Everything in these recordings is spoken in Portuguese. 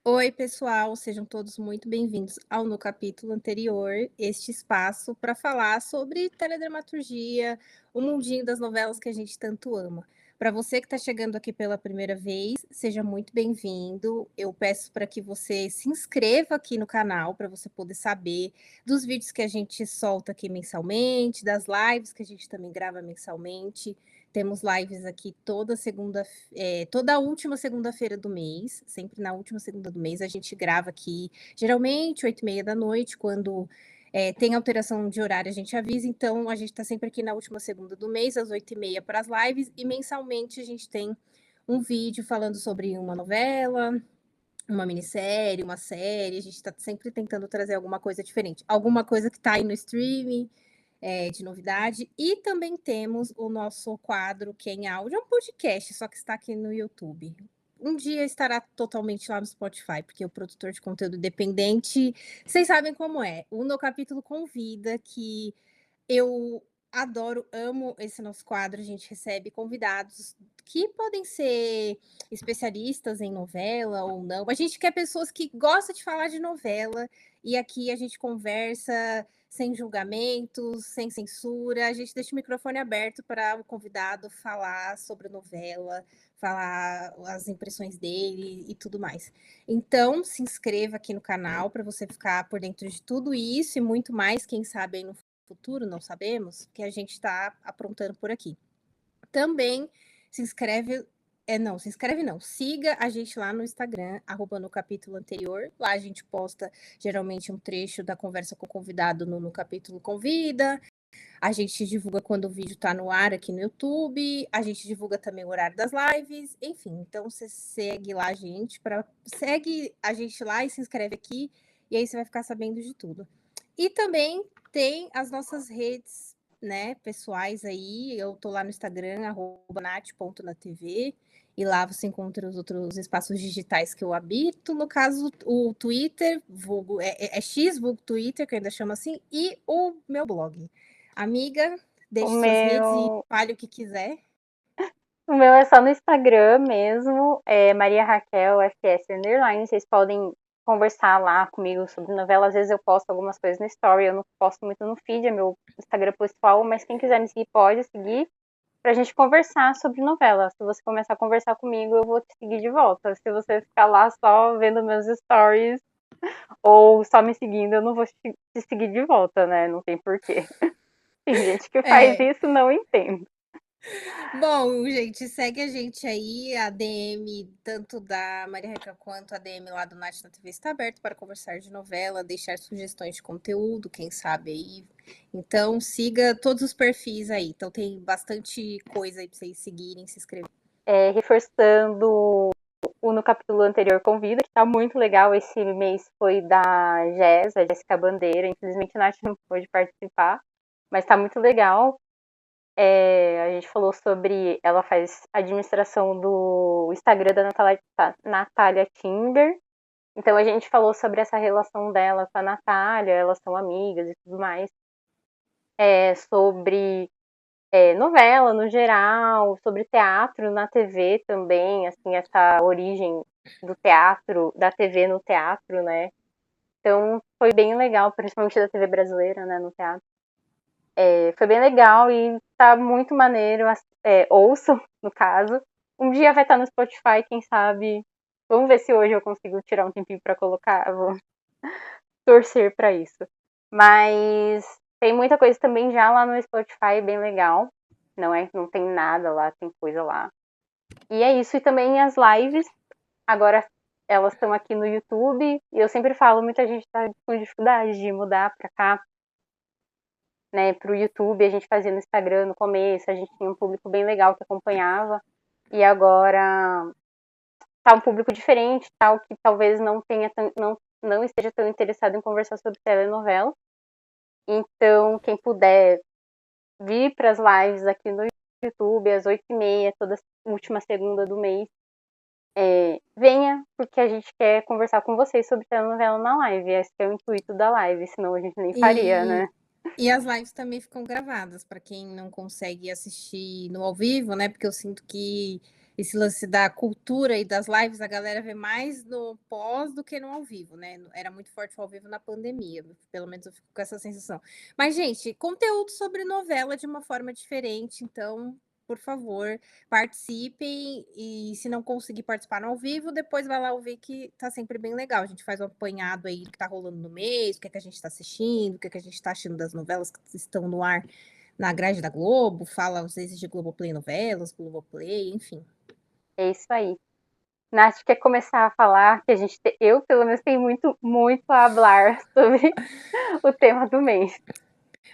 Oi, pessoal, sejam todos muito bem-vindos ao No Capítulo Anterior, este espaço para falar sobre teledramaturgia, o mundinho das novelas que a gente tanto ama. Para você que está chegando aqui pela primeira vez, seja muito bem-vindo. Eu peço para que você se inscreva aqui no canal para você poder saber dos vídeos que a gente solta aqui mensalmente, das lives que a gente também grava mensalmente. Temos lives aqui toda última segunda-feira do mês, sempre na última segunda do mês, a gente grava aqui, geralmente 20h30, quando, tem alteração de horário a gente avisa, então a gente está sempre aqui na última segunda do mês, às 8h30 para as lives, e mensalmente a gente tem um vídeo falando sobre uma novela, uma minissérie, uma série, a gente está sempre tentando trazer alguma coisa diferente, alguma coisa que está aí no streaming, de novidade. E também temos o nosso quadro que é em áudio, é um podcast, só que está aqui no YouTube. Um dia estará totalmente lá no Spotify, porque o produtor de conteúdo independente, vocês sabem como é. O No Capítulo convida, que eu adoro, amo esse nosso quadro, a gente recebe convidados que podem ser especialistas em novela ou não. A gente quer pessoas que gostam de falar de novela, e aqui a gente conversa sem julgamentos, sem censura, a gente deixa o microfone aberto para o convidado falar sobre a novela, falar as impressões dele e tudo mais. Então, se inscreva aqui no canal para você ficar por dentro de tudo isso e muito mais, quem sabe aí no futuro, não sabemos, que a gente está aprontando por aqui. Também se inscreve, não, se inscreve não, siga a gente lá no Instagram, @no capítulo anterior. Lá a gente posta geralmente um trecho da conversa com o convidado no capítulo convida. A gente divulga quando o vídeo está no ar aqui no YouTube, a gente divulga também o horário das lives, enfim. Então você segue lá a gente, segue a gente lá e se inscreve aqui, e aí você vai ficar sabendo de tudo. E também tem as nossas redes, né, pessoais aí. Eu tô lá no Instagram, @nat.natv, e lá você encontra os outros espaços digitais que eu habito. No caso, o Twitter, vulgo, é X, vulgo Twitter, que eu ainda chamo assim, e o meu blog. Amiga, O deixe suas redes e meu, fale o que quiser. o meu é só no Instagram mesmo, é Maria Raquel FS underline. Vocês podem conversar lá comigo sobre novela. Às vezes eu posto algumas coisas no story, eu não posto muito no feed, é meu Instagram pessoal, mas quem quiser me seguir pode seguir pra gente conversar sobre novela. Se você começar a conversar comigo, eu vou te seguir de volta. Se você ficar lá só vendo meus stories ou só me seguindo, eu não vou te seguir de volta, né? Não tem porquê. Tem gente que faz É. isso, não entendo. Bom, gente, segue a gente aí, a DM, tanto da Maria Reca quanto a DM lá do Nath na TV está aberto para conversar de novela, deixar sugestões de conteúdo, quem sabe aí. Então, siga todos os perfis aí. Então, tem bastante coisa aí para vocês seguirem, se inscreverem. Reforçando o no capítulo anterior convida, que tá muito legal. Esse mês foi da a Jéssica Bandeira. Infelizmente a Nath não pôde participar, mas tá muito legal. A gente falou sobre. Ela faz administração do Instagram da Natália Timber. Então a gente falou sobre essa relação dela com a Natália, elas são amigas e tudo mais. Sobre novela no geral, sobre teatro na TV também, assim, essa origem do teatro, da TV no teatro, né? Então foi bem legal, principalmente da TV brasileira, né, no teatro. Foi bem legal e tá muito maneiro, ouçam, no caso. Um dia vai estar no Spotify, quem sabe. Vamos ver se hoje eu consigo tirar um tempinho para colocar, vou torcer para isso. Mas tem muita coisa também já lá no Spotify, bem legal. Não tem nada lá, tem coisa lá. E é isso, e também as lives, agora elas estão aqui no YouTube, e eu sempre falo, muita gente tá com dificuldade de mudar pra cá, né, pro YouTube. A gente fazia no Instagram no começo, a gente tinha um público bem legal que acompanhava, e agora tá um público diferente, tal, que talvez não esteja tão interessado em conversar sobre telenovela. Então, quem puder vir para as lives aqui no YouTube às 8h30, toda última segunda do mês, venha, porque a gente quer conversar com vocês sobre telenovela na live. Esse é o intuito da live, senão a gente nem faria, E, né? e as lives também ficam gravadas para quem não consegue assistir no ao vivo, né? Porque eu sinto que esse lance da cultura e das lives, a galera vê mais no pós do que no ao vivo, né? Era muito forte o ao vivo na pandemia, pelo menos eu fico com essa sensação. Mas, gente, conteúdo sobre novela de uma forma diferente, então, por favor, participem e se não conseguir participar no ao vivo, depois vai lá ouvir que tá sempre bem legal. A gente faz um apanhado aí do que tá rolando no mês, o que é que a gente tá assistindo, o que é que a gente tá achando das novelas que estão no ar na grade da Globo, fala às vezes de Globoplay novelas, Globoplay, enfim. É isso aí. Nath quer começar a falar que eu pelo menos tenho muito a falar sobre o tema do mês.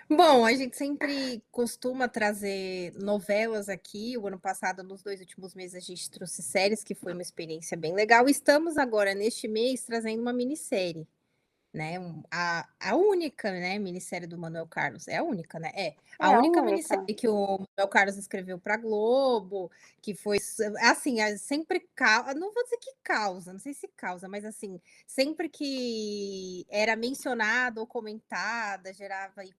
Bom, a gente sempre costuma trazer novelas aqui. O ano passado, nos 2 últimos meses, a gente trouxe séries, que foi uma experiência bem legal. Estamos agora, neste mês, trazendo uma minissérie, né? A única, né, minissérie do Manuel Carlos. É a única, né? É. A É a única única. minissérie que o Manuel Carlos escreveu para Globo, que foi assim, sempre não vou dizer que causa, não sei se causa, mas assim, sempre que era mencionado ou comentada, gerava aí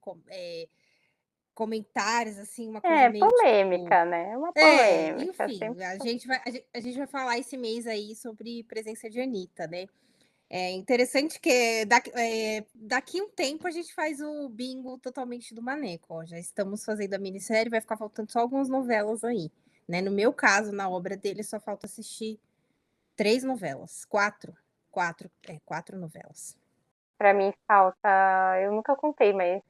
comentários, assim, uma coisa É meio tipo polêmica, né? É uma polêmica. enfim, Sempre... a gente vai falar esse mês aí sobre presença de Anitta, né? É interessante que daqui um tempo a gente faz o bingo totalmente do Maneco, ó, já estamos fazendo a minissérie, vai ficar faltando só algumas novelas aí, né? No meu caso, na obra dele, só falta assistir 3 novelas, 4, 4 novelas. Pra mim falta. Eu nunca contei, mas.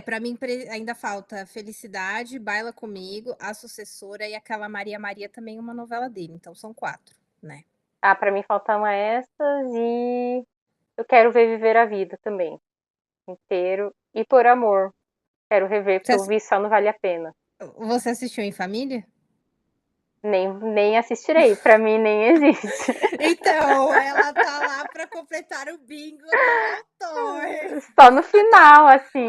Para mim ainda falta Felicidade, Baila Comigo, A Sucessora e aquela Maria Maria também uma novela dele, então são 4, né? Ah, pra mim faltam essas e eu quero ver Viver a Vida também. Inteiro. E Por Amor. Quero rever, porque eu Você vi só não vale a pena. você assistiu em família? Nem assistirei, pra mim nem existe. Então, ela tá lá para completar o bingo do autor. Só no Até, final, assim.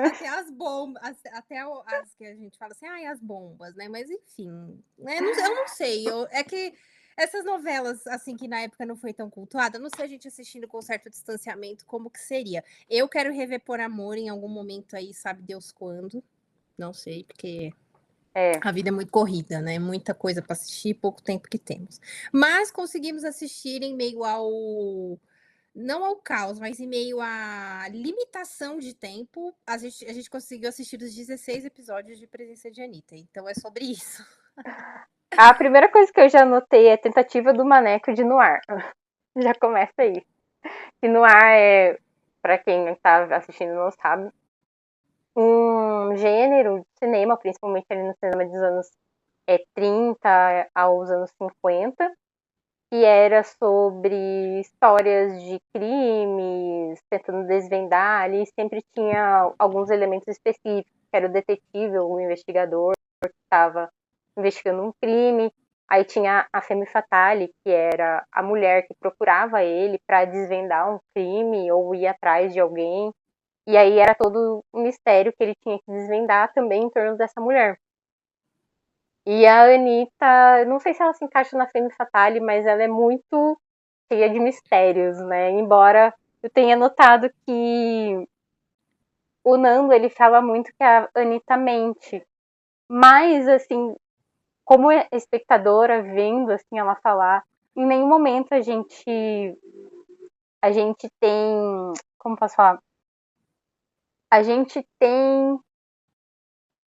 até as bombas, as que a gente fala assim, ai, as bombas, né? Mas enfim, né? Eu não sei. É que essas novelas, assim, que na época não foi tão cultuada, não sei a gente assistindo com certo distanciamento, como que seria. Eu quero rever Por Amor em algum momento aí, sabe Deus quando. Não sei, porque É. a vida é muito corrida, né? Muita coisa para assistir, pouco tempo que temos. Mas conseguimos assistir em meio ao. Não ao caos, mas em meio à limitação de tempo, a gente conseguiu assistir os 16 episódios de Presença de Anitta. Então é sobre isso. A primeira coisa que eu já notei é a tentativa do Maneco de Noir. Já começa aí. Que Noir é, pra quem tá assistindo não sabe, um gênero de cinema, principalmente ali no cinema dos anos 30 aos anos 50, que era sobre histórias de crimes, tentando desvendar. Ali sempre tinha alguns elementos específicos, que era o detetive ou o investigador que estava investigando um crime. Aí tinha a Femme Fatale, que era a mulher que procurava ele para desvendar um crime ou ir atrás de alguém. E aí era todo um mistério que ele tinha que desvendar também em torno dessa mulher. E a Anitta, não sei se ela se encaixa na Femme Fatale, mas ela é muito cheia de mistérios, né? Embora eu tenha notado que o Nando, ele fala muito que a Anitta mente. Mas, assim, como espectadora, vendo, assim, ela falar, em nenhum momento a gente tem, como posso falar? A gente tem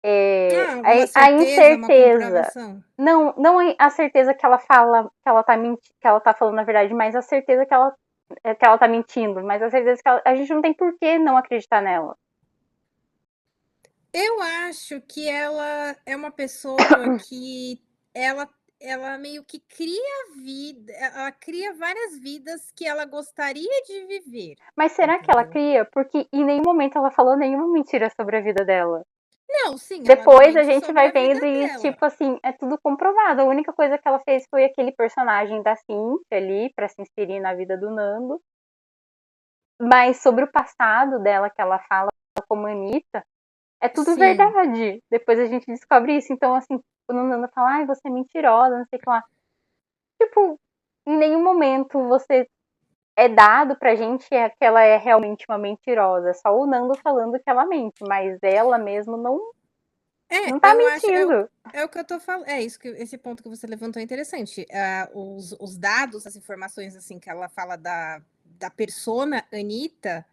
Uma a certeza, uma incerteza. comprovação? Não a certeza que ela fala que ela tá que ela tá falando a verdade, mas a certeza que ela tá mentindo, mas a certeza que a gente não tem por que não acreditar nela. Eu acho que ela é uma pessoa que ela, ela meio que cria vida, ela cria várias vidas que ela gostaria de viver, Mas será que ela entendeu? cria? Porque em nenhum momento ela falou nenhuma mentira sobre a vida dela. Não, sim, ela não Depois a mente gente sobre vai a vida vendo e, dela. tipo assim, é tudo comprovado. A única coisa que ela fez foi aquele personagem da Cynthia ali, pra se inserir na vida do Nando. Mas sobre o passado dela, que ela fala como Anitta, é tudo Sim. verdade. Depois a gente descobre isso. Então, assim, quando o Nando fala, ai, você é mentirosa, não sei o que lá. Tipo, em nenhum momento você é dado pra gente que ela é realmente uma mentirosa. É só o Nando falando que ela mente, mas ela mesmo não. Não tá Eu acho mentindo. é o que eu tô falando, é isso que esse ponto que você levantou é interessante. Os dados, as informações, assim, que ela fala da persona Anitta,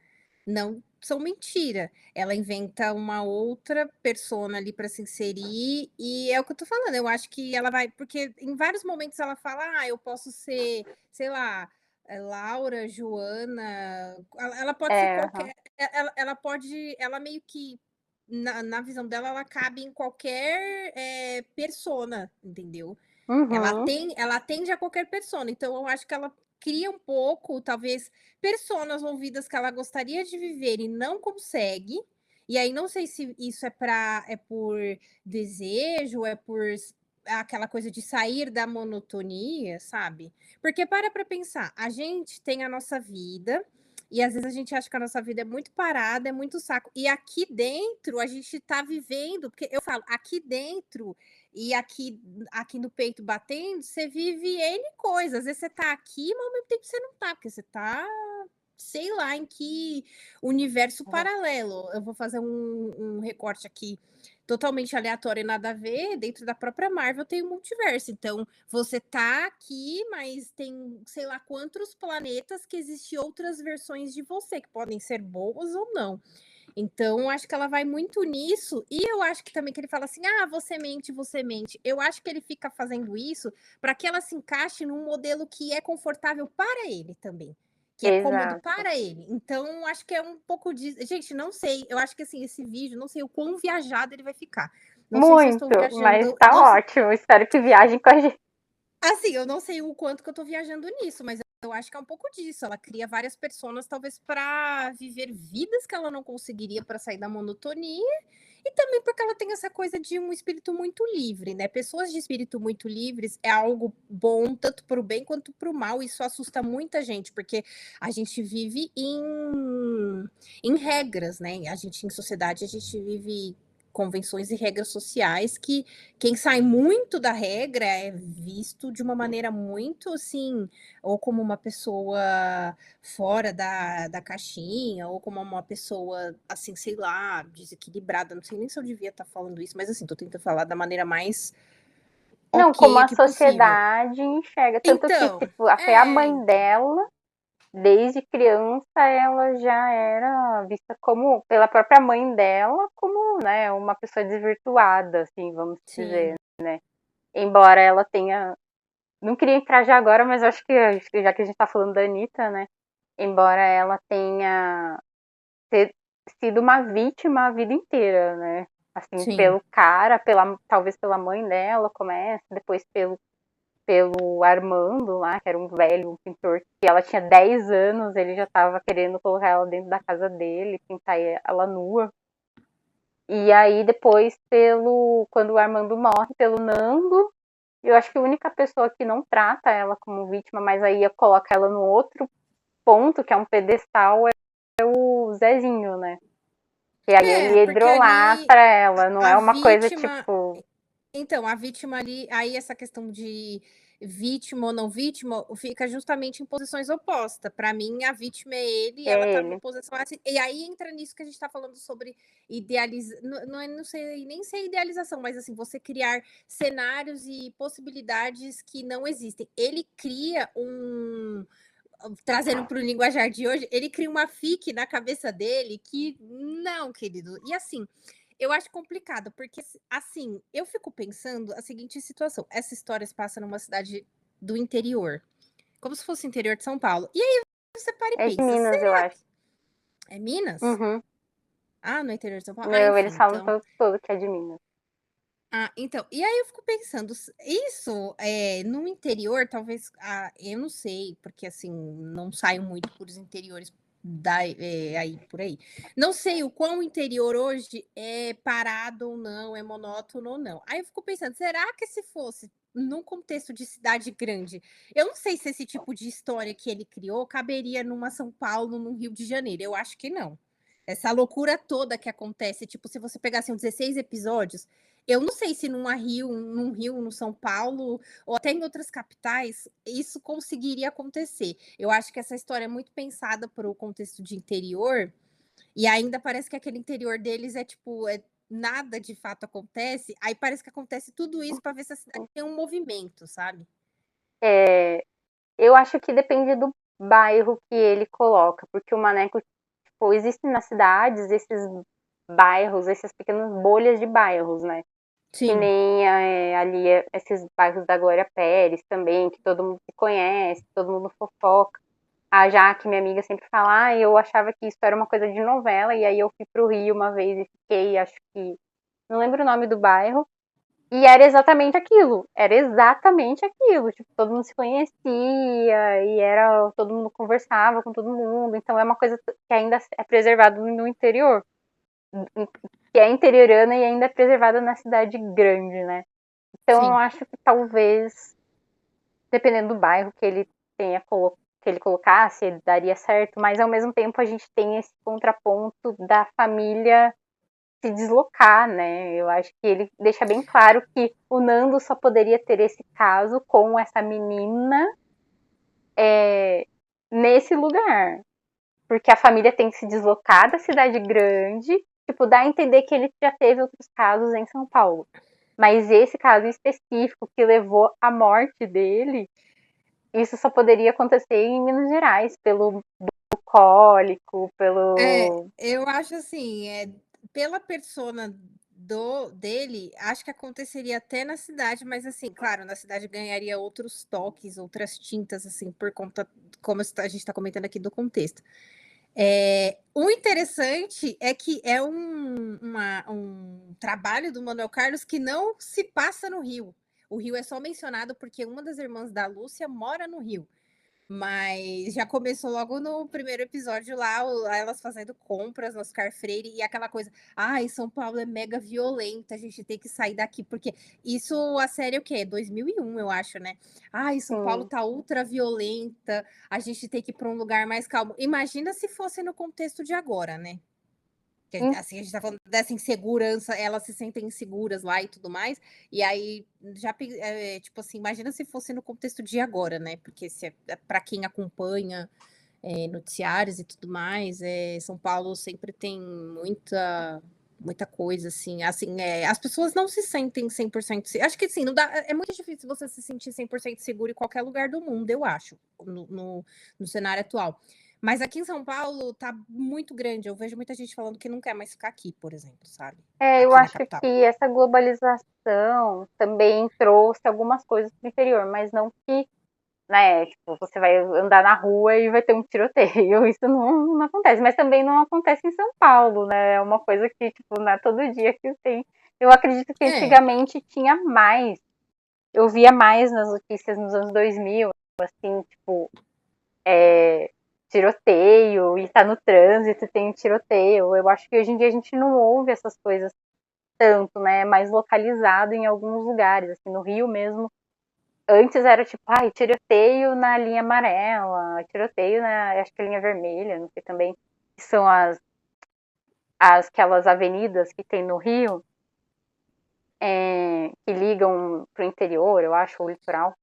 não são mentira. Ela inventa uma outra persona ali para se inserir, e é o que eu tô falando, eu acho que ela vai porque em vários momentos ela fala: "Ah, eu posso ser, sei lá, Laura, Joana", ela pode ser É, aham. qualquer ela pode ela meio que na visão dela, ela cabe em qualquer, persona, entendeu? Uhum. Ela atende a qualquer persona, então eu acho que ela cria um pouco, talvez, personas ou vidas que ela gostaria de viver e não consegue, e aí não sei se isso é por desejo, é por aquela coisa de sair da monotonia, sabe? Porque para pensar, a gente tem a nossa vida, e às vezes a gente acha que a nossa vida é muito parada, é muito saco, e aqui dentro a gente tá vivendo, porque eu falo, aqui dentro e aqui no peito batendo, você vive N coisas. Às vezes você tá aqui, mas ao mesmo tempo você não tá, porque você tá, sei lá em que universo É. paralelo. Eu vou fazer um recorte aqui totalmente aleatório e nada a ver, dentro da própria Marvel tem um multiverso. Então, você tá aqui, mas tem sei lá quantos planetas que existem outras versões de você, que podem ser boas ou não. Então, acho que ela vai muito nisso, e eu acho que também que ele fala assim: "Ah, você mente, você mente". Eu acho que ele fica fazendo isso para que ela se encaixe num modelo que é confortável para ele também, que é cômodo Exato. para ele. Então, acho que é um pouco de gente, não sei, eu acho que, assim, esse vídeo, não sei o quão viajado ele vai ficar. Não sei se eu estou Muito, mas viajando, tá não se ótimo. Espero que viajem com a gente. assim, eu não sei o quanto que eu tô viajando nisso, mas eu acho que é um pouco disso. Ela cria várias personas, talvez para viver vidas que ela não conseguiria para sair da monotonia, e também porque ela tem essa coisa de um espírito muito livre, né? Pessoas de espírito muito livres é algo bom, tanto para o bem quanto para o mal. Isso assusta muita gente, porque a gente vive em regras, né? A gente, em sociedade, a gente vive convenções e regras sociais que quem sai muito da regra é visto de uma maneira muito assim, ou como uma pessoa fora da caixinha, ou como uma pessoa, assim, sei lá, desequilibrada. Não sei nem se eu devia estar falando isso, mas assim, tô tentando falar da maneira mais Não, como ok a aqui possível. sociedade enxerga. Tanto que, Então, tipo, até a mãe então. dela, desde criança, ela já era vista como, pela própria mãe dela, como, né, uma pessoa desvirtuada, assim, vamos dizer. Sim, Embora ela tenha. Não queria entrar já agora, mas acho que já que a gente tá falando da Anitta, né? Embora ela tenha sido uma vítima a vida inteira, né? Assim, sim. pelo cara, talvez pela mãe dela, começa, depois pelo Armando lá, que era um velho, um pintor, que ela tinha 10 anos, ele já estava querendo colocar ela dentro da casa dele, pintar ela nua. E aí depois quando o Armando morre, pelo Nando, eu acho que a única pessoa que não trata ela como vítima, mas aí coloca ela no outro ponto, que é um pedestal, é o Zezinho, né? E aí É, ele porque ali idolatra ela, não a é uma coisa vítima tipo. então, a vítima ali, aí essa questão de vítima ou não vítima, fica justamente em posições opostas. Para mim, a vítima é ele e ela É tá numa ele. posição assim. E aí entra nisso que a gente tá falando sobre idealizar. Não sei nem se é idealização, mas assim, você criar cenários e possibilidades que não existem. Ele cria trazendo para o linguajar de hoje, ele cria uma fic na cabeça dele que não, querido. E assim, eu acho complicado, porque assim, eu fico pensando a seguinte situação: essa história se passa numa cidade do interior, como se fosse o interior de São Paulo. E aí você para e É de pensa, Minas, eu será acho. que é Minas? Uhum. Ah, no interior de São Paulo? Ah, Não, eles enfim, falam então. todo que é de Minas. Ah, então, e aí eu fico pensando, isso no interior, talvez, eu não sei, porque assim, não saio muito por os interiores aí por aí. Não sei o quão o interior hoje é parado ou não, é monótono ou não. Aí eu fico pensando, será que se fosse num contexto de cidade grande, eu não sei se esse tipo de história que ele criou caberia numa São Paulo, num Rio de Janeiro. Eu acho que não. Essa loucura toda que acontece, tipo, se você pegasse 16 episódios, eu não sei se num Rio, no São Paulo, ou até em outras capitais, isso conseguiria acontecer. Eu acho que essa história é muito pensada para o contexto de interior, e ainda parece que aquele interior deles é tipo, nada de fato acontece, aí parece que acontece tudo isso para ver se a cidade tem um movimento, sabe. Eu acho que depende do bairro que ele coloca, porque o Maneco, tipo, existem nas cidades esses bairros, essas pequenas bolhas de bairros, né? Que Sim. nem ali esses bairros da Glória Pérez também, que todo mundo se conhece, todo mundo fofoca. A Jaque, minha amiga, sempre fala, eu achava que isso era uma coisa de novela, e aí eu fui pro Rio uma vez e fiquei, acho que, não lembro o nome do bairro, e era exatamente aquilo, tipo, todo mundo se conhecia, e todo mundo conversava com todo mundo, então é uma coisa que ainda é preservado no interior, que é interiorana e ainda é preservada na cidade grande, né? Então eu Sim. acho que talvez, dependendo do bairro que ele tenha que ele colocasse, ele daria certo, mas ao mesmo tempo a gente tem esse contraponto da família se deslocar, né? Eu acho que ele deixa bem claro que o Nando só poderia ter esse caso com essa menina nesse lugar. Porque a família tem que se deslocar da cidade grande, tipo, dá a entender que ele já teve outros casos em São Paulo. Mas esse caso específico que levou à morte dele, isso só poderia acontecer em Minas Gerais, pelo bucólico, pelo. Eu acho assim, pela persona dele, acho que aconteceria até na cidade, mas assim, claro, na cidade ganharia outros toques, outras tintas, assim, por conta, como a gente está comentando aqui, do contexto. O interessante é que é um trabalho do Manuel Carlos que não se passa no Rio. O Rio é só mencionado porque uma das irmãs da Lúcia mora no Rio. Mas já começou logo no primeiro episódio lá, elas fazendo compras no Oscar Freire e aquela coisa: "Ai, São Paulo é mega violenta, a gente tem que sair daqui", porque isso a série é o quê? 2001, eu acho, né. "Ai, São Paulo Sim, tá ultra violenta, a gente tem que ir pra um lugar mais calmo". Imagina se fosse no contexto de agora, né. Que assim, a gente tá falando dessa insegurança, elas se sentem inseguras lá e tudo mais, e aí tipo assim, imagina se fosse no contexto de agora, né, porque se pra quem acompanha, noticiários e tudo mais, São Paulo sempre tem muita coisa, assim, as pessoas não se sentem 100% se acho que assim, não dá é muito difícil você se sentir 100% seguro em qualquer lugar do mundo, eu acho, no cenário atual. Mas aqui em São Paulo tá muito grande, eu vejo muita gente falando que não quer mais ficar aqui, por exemplo, sabe, eu aqui na acho capital. que essa globalização também trouxe algumas coisas para o interior, mas não que, né, tipo, você vai andar na rua e vai ter um tiroteio, isso não acontece, mas também não acontece em São Paulo, né, é uma coisa que, tipo, não é todo dia que tem. Eu acredito que É, antigamente tinha mais, eu via mais nas notícias nos anos 2000, assim, tipo, tiroteio, e tá no trânsito, tem um tiroteio. Eu acho que hoje em dia a gente não ouve essas coisas tanto, né? É mais localizado em alguns lugares, assim, no Rio mesmo. Antes era tipo, tiroteio na linha amarela, tiroteio na, acho que linha vermelha, não sei também, que são aquelas avenidas que tem no Rio, que ligam pro interior, eu acho, o litoral.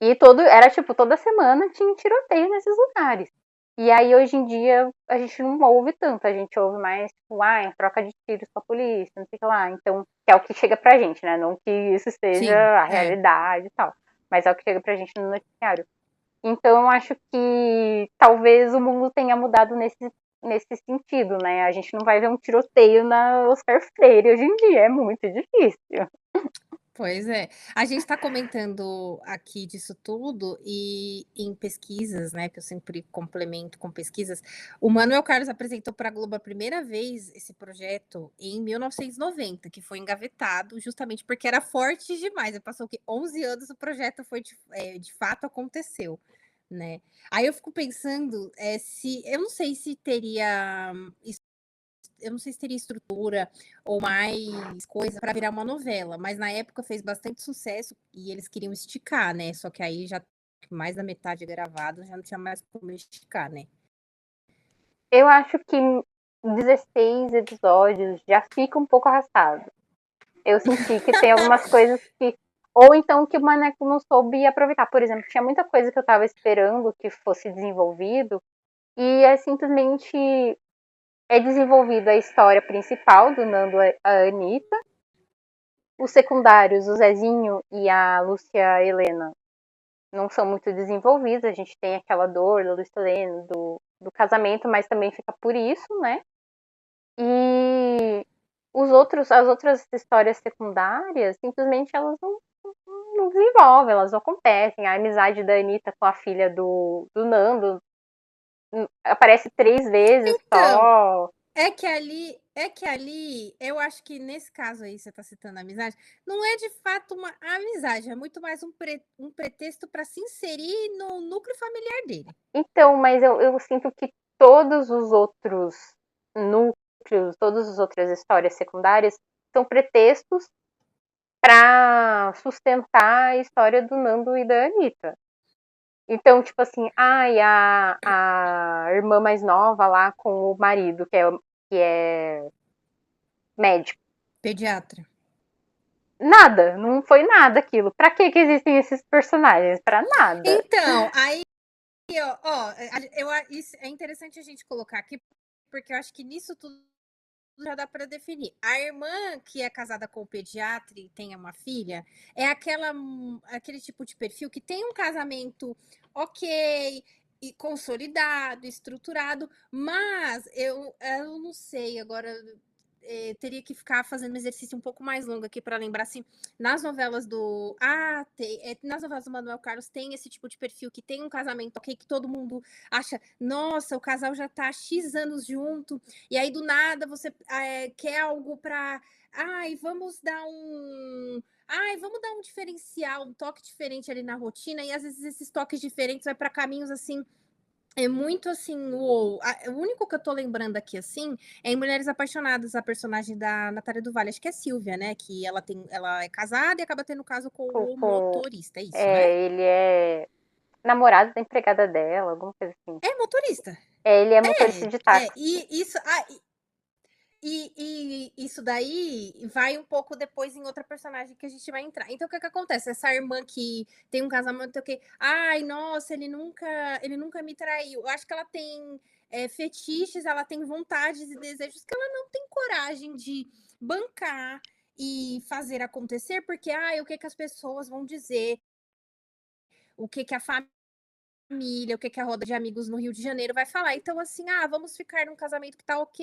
E era tipo, toda semana tinha tiroteio nesses lugares. E aí, hoje em dia, a gente não ouve tanto, a gente ouve mais, tipo, troca de tiros com a polícia, não sei o que lá. Então, que é o que chega pra gente, né? Não que isso seja sim, a realidade e tal, mas é o que chega pra gente no noticiário. Então, eu acho que talvez o mundo tenha mudado nesse sentido, né? A gente não vai ver um tiroteio na Oscar Freire hoje em dia, é muito difícil. pois é. A gente está comentando aqui disso tudo e em pesquisas, né, que eu sempre complemento com pesquisas, o Manuel Carlos apresentou para a Globo a primeira vez esse projeto em 1990, que foi engavetado justamente porque era forte demais, passou o quê? 11 anos, o projeto foi de fato aconteceu, né. Aí eu fico pensando, se eu não sei se teria eu não sei se teria estrutura ou mais coisa para virar uma novela, mas na época fez bastante sucesso e eles queriam esticar, né? Só que aí já mais da metade gravado, já não tinha mais como esticar, né? Eu acho que 16 episódios já fica um pouco arrastado. Eu senti que tem algumas coisas que. Ou então que o Maneco não soube aproveitar. Por exemplo, tinha muita coisa que eu tava esperando que fosse desenvolvido e é simplesmente é desenvolvida a história principal do Nando e a Anitta. Os secundários, o Zezinho e a Lúcia Helena, não são muito desenvolvidos. A gente tem aquela dor da Lúcia Helena, do casamento, mas também fica por isso, né? E as outras histórias secundárias, simplesmente elas não desenvolvem, elas não acontecem. A amizade da Anitta com a filha do Nando aparece 3 vezes Então, só. eu acho que nesse caso aí, você está citando a amizade, não é de fato uma amizade, é muito mais um pretexto para se inserir no núcleo familiar dele. Então, mas eu sinto que todos os outros núcleos, todas as outras histórias secundárias são pretextos para sustentar a história do Nando e da Anitta. Então, tipo assim, a irmã mais nova lá com o marido, que é médico. Pediatra. Nada, não foi nada aquilo. Pra que existem esses personagens? Pra nada. Então, aí, isso é interessante a gente colocar aqui, porque eu acho que nisso tudo já dá para definir. A irmã que é casada com o pediatra e tem uma filha é aquele tipo de perfil que tem um casamento ok e consolidado, estruturado, mas eu não sei agora. Teria que ficar fazendo um exercício um pouco mais longo aqui para lembrar assim, nas novelas do nas novelas do Manuel Carlos tem esse tipo de perfil que tem um casamento ok, que todo mundo acha, nossa, o casal já tá há X anos junto, e aí do nada você quer algo para, vamos dar um diferencial, um toque diferente ali na rotina, e às vezes esses toques diferentes vai para caminhos assim. É muito assim, o único que eu tô lembrando aqui, assim, é em Mulheres Apaixonadas, a personagem da Natália do Vale, acho que é Silvia, né? Que ela é casada e acaba tendo caso com o motorista, é isso, né? Ele é namorado da empregada dela, alguma coisa assim. É motorista. Ele é motorista de táxi. E isso. E isso daí vai um pouco depois em outra personagem que a gente vai entrar. Então, o que acontece? Essa irmã que tem um casamento que, ai, nossa, ele nunca me traiu. Eu acho que ela tem fetiches, ela tem vontades e desejos que ela não tem coragem de bancar e fazer acontecer, porque, ai, o que as pessoas vão dizer, o que a família, o que a roda de amigos no Rio de Janeiro vai falar. Então, assim, vamos ficar num casamento que tá ok.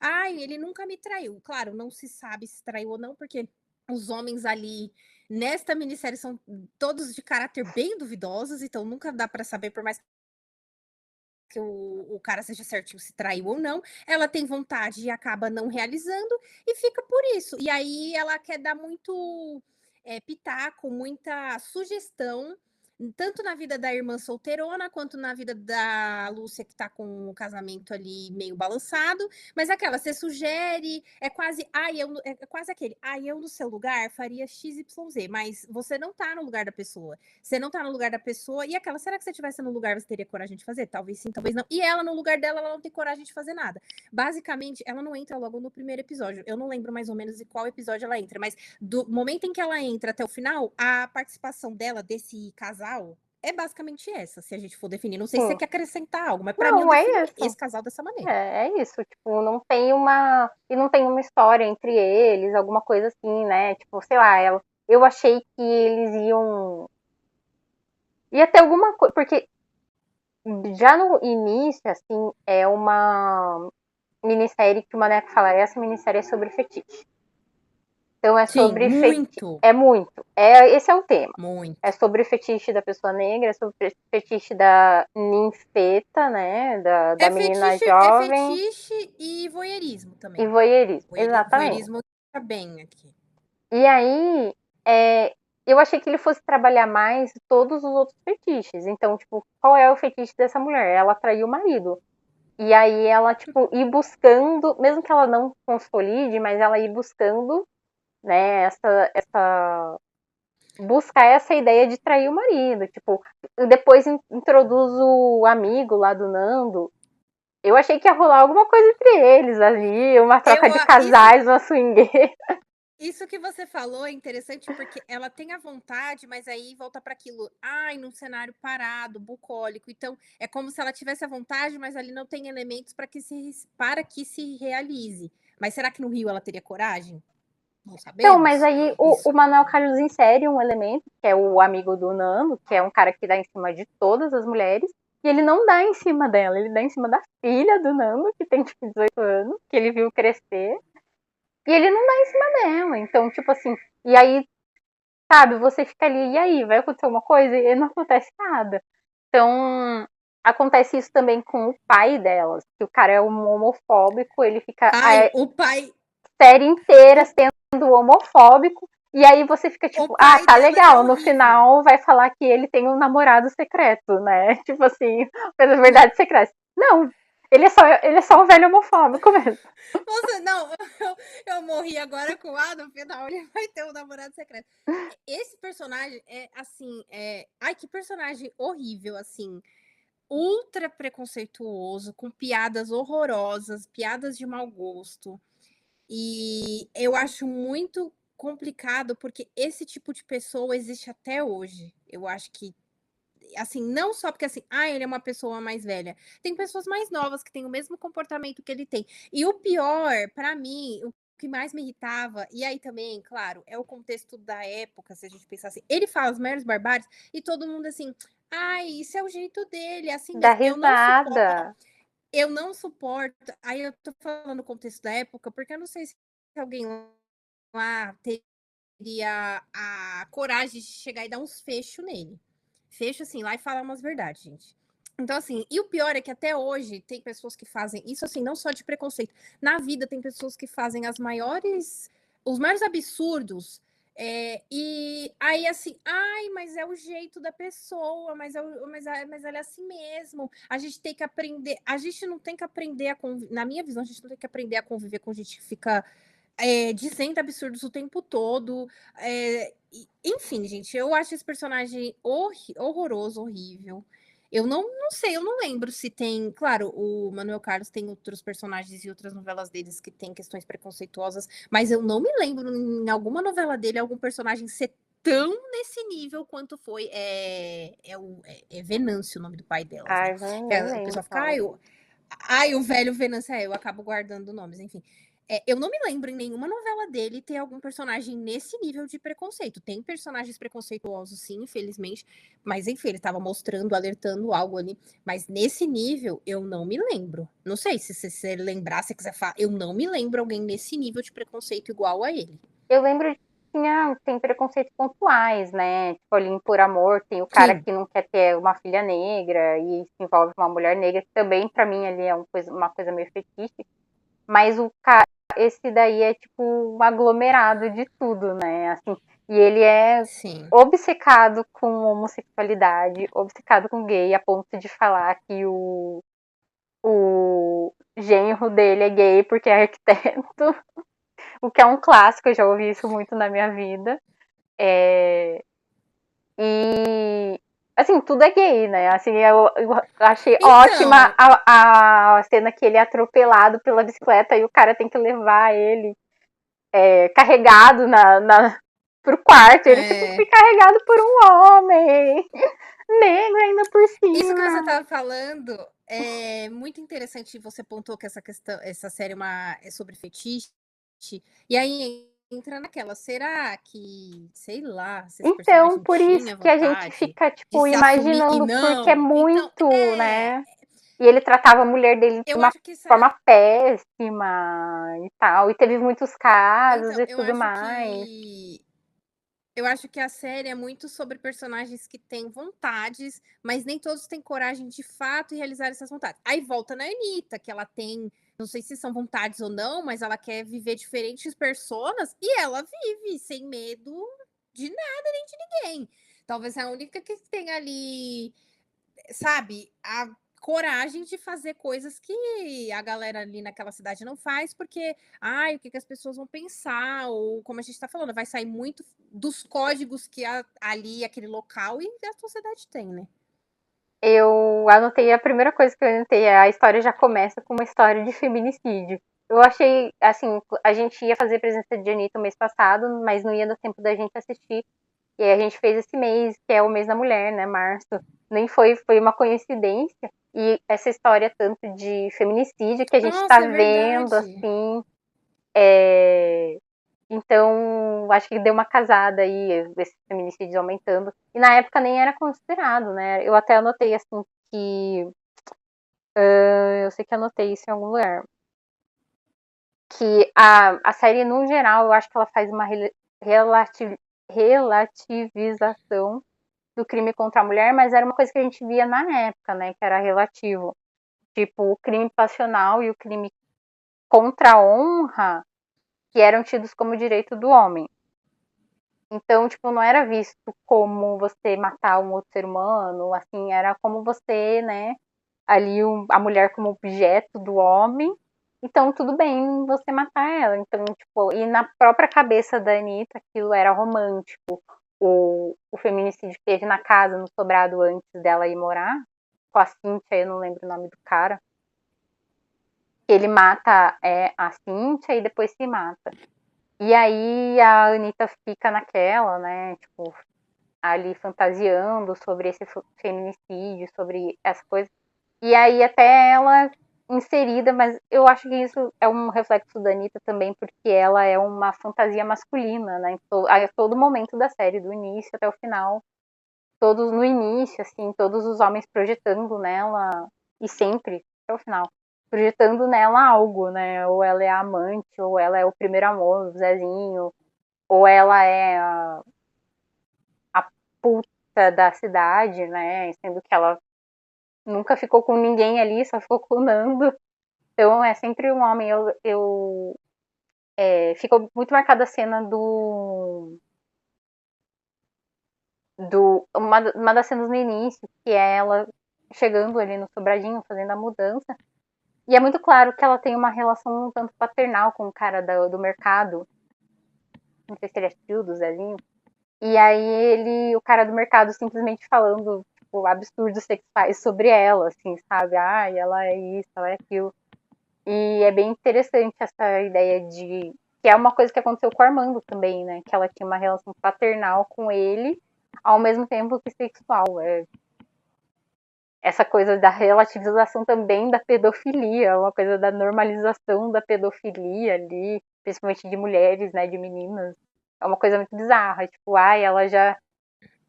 Ai, ele nunca me traiu. Claro, não se sabe se traiu ou não, porque os homens ali nesta minissérie são todos de caráter bem duvidosos, então nunca dá para saber, por mais que o cara seja certinho se traiu ou não. Ela tem vontade e acaba não realizando e fica por isso. E aí ela quer dar muito pitaco, muita sugestão, tanto na vida da irmã solteirona, quanto na vida da Lúcia, que tá com o casamento ali meio balançado. Mas aquela, você sugere, é quase, é quase aquele, eu no seu lugar faria XYZ, mas você não tá no lugar da pessoa. Você não tá no lugar da pessoa, e aquela, será que você estivesse no lugar, você teria coragem de fazer? Talvez sim, talvez não. E ela, no lugar dela, ela não tem coragem de fazer nada. Basicamente, ela não entra logo no primeiro episódio. Eu não lembro mais ou menos em qual episódio ela entra, mas do momento em que ela entra até o final, a participação dela, desse casal, é basicamente essa, se a gente for definir. Não sei se você quer acrescentar algo, mas pra mim eu Não, é defino isso. esse casal dessa maneira. É isso, tipo, não tem uma. E não tem uma história entre eles, alguma coisa assim, né? Tipo, sei lá, eu achei que eles iam. Ia ter alguma coisa. Porque já no início, assim, é uma minissérie que o Maneco fala, essa minissérie é sobre fetiche. Então é Sim, sobre fetiche. muito. É muito. Esse é o tema. É Muito. sobre o fetiche da pessoa negra, é sobre o fetiche da ninfeta, né? Da menina É jovem. fetiche e voyeurismo E também. voyeurismo, exatamente. Voyeurismo tá bem aqui. E aí, eu achei que ele fosse trabalhar mais todos os outros fetiches. Então, tipo, qual é o fetiche dessa mulher? Ela traiu o marido. E aí ela, tipo, ir buscando, mesmo que ela não consolide, mas ela ir buscando, né, buscar essa ideia de trair o marido. Tipo, depois introduz o amigo lá do Nando. Eu achei que ia rolar alguma coisa entre eles ali, uma troca de casais, uma swingueira. Isso que você falou é interessante, porque ela tem a vontade, mas aí volta para aquilo, ai, num cenário parado, bucólico, então é como se ela tivesse a vontade, mas ali não tem elementos para que se realize. Mas será que no Rio ela teria coragem? Não Então, mas sabemos. aí o Isso. Manuel Carlos insere um elemento, que é o amigo do Nando, que é um cara que dá em cima de todas as mulheres, e ele não dá em cima dela, ele dá em cima da filha do Nando, que tem tipo 18 anos, que ele viu crescer, e ele não dá em cima dela. Então, tipo assim, e aí, sabe, você fica ali, e aí, vai acontecer uma coisa? E não acontece nada. Então, acontece isso também com o pai delas, que o cara é um homofóbico, ele fica Ai, a o pai, série inteira o, sendo homofóbico, e aí você fica o tipo, ah, pai tá delas é legal, no horrível. final vai falar que ele tem um namorado secreto, né? Tipo assim, coisa verdade secreta. Não, ele é só um velho homofóbico mesmo. Você, não, eu morri agora com no final ele vai ter um namorado secreto. Esse personagem é assim, ai, que personagem horrível, assim, ultra preconceituoso, com piadas horrorosas, piadas de mau gosto. E eu acho muito complicado, porque esse tipo de pessoa existe até hoje. Eu acho que, assim, não só porque assim, ele é uma pessoa mais velha. Tem pessoas mais novas que têm o mesmo comportamento que ele tem. E o pior, pra mim, o que mais me irritava, e aí também, claro, é o contexto da época, se a gente pensar assim, ele fala as maiores barbáries e todo mundo assim, ai, isso é o jeito dele, é assim Dá mesmo. risada. Eu não suporto. Aí eu tô falando o contexto da época, porque eu não sei se alguém lá teria a coragem de chegar e dar uns fechos nele. Fecho assim, lá e falar umas verdades, gente. Então, assim, e o pior é que até hoje tem pessoas que fazem isso, assim, não só de preconceito. Na vida tem pessoas que fazem os maiores absurdos. E aí, assim, ai, mas é o jeito da pessoa, mas ela é assim mesmo. A gente tem que aprender. A gente não tem que aprender a conviver. Na minha visão, a gente não tem que aprender a conviver com gente que fica dizendo absurdos o tempo todo. Enfim, gente, eu acho esse personagem horroroso, horrível. Eu não sei, eu não lembro se tem. Claro, o Manuel Carlos tem outros personagens e outras novelas deles que têm questões preconceituosas, mas eu não me lembro em alguma novela dele algum personagem ser tão nesse nível quanto foi. É Venâncio o nome do pai delas, né? Ai, nem O lembro pessoal fica, qual é. o velho Venâncio, eu acabo guardando nomes, enfim. Eu não me lembro em nenhuma novela dele ter algum personagem nesse nível de preconceito. Tem personagens preconceituosos, sim, infelizmente, mas enfim, ele estava mostrando, alertando algo ali. Mas nesse nível, eu não me lembro. Não sei se você lembrar, se quiser falar, eu não me lembro alguém nesse nível de preconceito igual a ele. Eu lembro de tem preconceitos pontuais, né? Tipo, ali em Por Amor, tem o cara Sim. que não quer ter uma filha negra e se envolve com uma mulher negra, que também, pra mim, ali é uma coisa meio fetiche. Mas esse daí é tipo um aglomerado de tudo, né? Assim, e ele é Sim. obcecado com homossexualidade, obcecado com gay, a ponto de falar que o genro dele é gay porque é arquiteto, o que é um clássico, eu já ouvi isso muito na minha vida. E assim, tudo é gay, né? Assim, eu achei ótima Então, a cena que ele é atropelado pela bicicleta e o cara tem que levar ele carregado pro quarto. Ele tipo, foi é, carregado por um homem negro ainda por isso que você cima. estava falando é muito interessante. Você pontuou que essa série é sobre fetiche. E aí entra naquela, será que, sei lá, se esse Então, personagem por isso tinha que a gente vontade fica, de tipo, se assumir e imaginando, porque é não? Então, muito, né? E ele tratava a mulher dele de eu uma acho que forma péssima e tal. E teve muitos casos então, e tudo mais. eu acho que a série é muito sobre personagens que têm vontades, mas nem todos têm coragem de fato realizar essas vontades. Aí volta na Anitta, que ela tem, não sei se são vontades ou não, mas ela quer viver diferentes personas e ela vive sem medo de nada nem de ninguém. Talvez a única que tem ali, sabe, a coragem de fazer coisas que a galera ali naquela cidade não faz, porque, ai, o que, que as pessoas vão pensar, ou como a gente está falando, vai sair muito dos códigos que ali, aquele local e a sociedade tem, né? Eu anotei, a primeira coisa que eu anotei é a história já começa com uma história de feminicídio. Eu achei, assim, a gente ia fazer presença de Anitta o mês passado, mas não ia dar tempo da gente assistir. E aí a gente fez esse mês, que é o mês da mulher, né, março. Nem foi uma coincidência. E essa história tanto de feminicídio que a gente tá Nossa, é vendo, verdade. assim, então acho que deu uma casada aí, esses feminicídios aumentando. E na época nem era considerado, né? Eu até anotei, assim, que eu sei que anotei isso em algum lugar. Que a série, no geral, eu acho que ela faz uma relativização do crime contra a mulher, mas era uma coisa que a gente via na época, né? Que era relativo. Tipo, o crime passional e o crime contra a honra, que eram tidos como direito do homem. Então, tipo, não era visto como você matar um outro ser humano, assim, era como você, né, ali a mulher como objeto do homem, então tudo bem você matar ela. Então, tipo, e na própria cabeça da Anitta aquilo era romântico. O feminicídio que teve na casa, no sobrado, antes dela ir morar, com a Cíntia, eu não lembro o nome do cara, que ele mata a Cíntia e depois se mata. E aí a Anitta fica naquela, né, tipo, ali fantasiando sobre esse feminicídio, sobre essa coisa. E aí até ela inserida, mas eu acho que isso é um reflexo da Anitta também, porque ela é uma fantasia masculina, né? A todo momento da série, do início até o final. Todos no início, assim, todos os homens projetando nela, e sempre, até o final, projetando nela algo, né? Ou ela é a amante, ou ela é o primeiro amor, o Zezinho, ou ela é a puta da cidade, né? Sendo que ela nunca ficou com ninguém ali, só ficou com o Nando. Então é sempre um homem. Ficou muito marcada a cena uma das cenas no início, que é ela chegando ali no sobradinho, fazendo a mudança. E é muito claro que ela tem uma relação um tanto paternal com o cara do mercado. Não sei se ele é tio do Zezinho. E aí o cara do mercado simplesmente falando, tipo, absurdos sexuais sobre ela, assim, sabe? Ah, ela é isso, ela é aquilo. E é bem interessante essa ideia de. Que é uma coisa que aconteceu com o Armando também, né? Que ela tinha uma relação paternal com ele, ao mesmo tempo que sexual. Essa coisa da relativização também da pedofilia, uma coisa da normalização da pedofilia ali, principalmente de mulheres, né? De meninas. É uma coisa muito bizarra. Tipo, ai, ela já.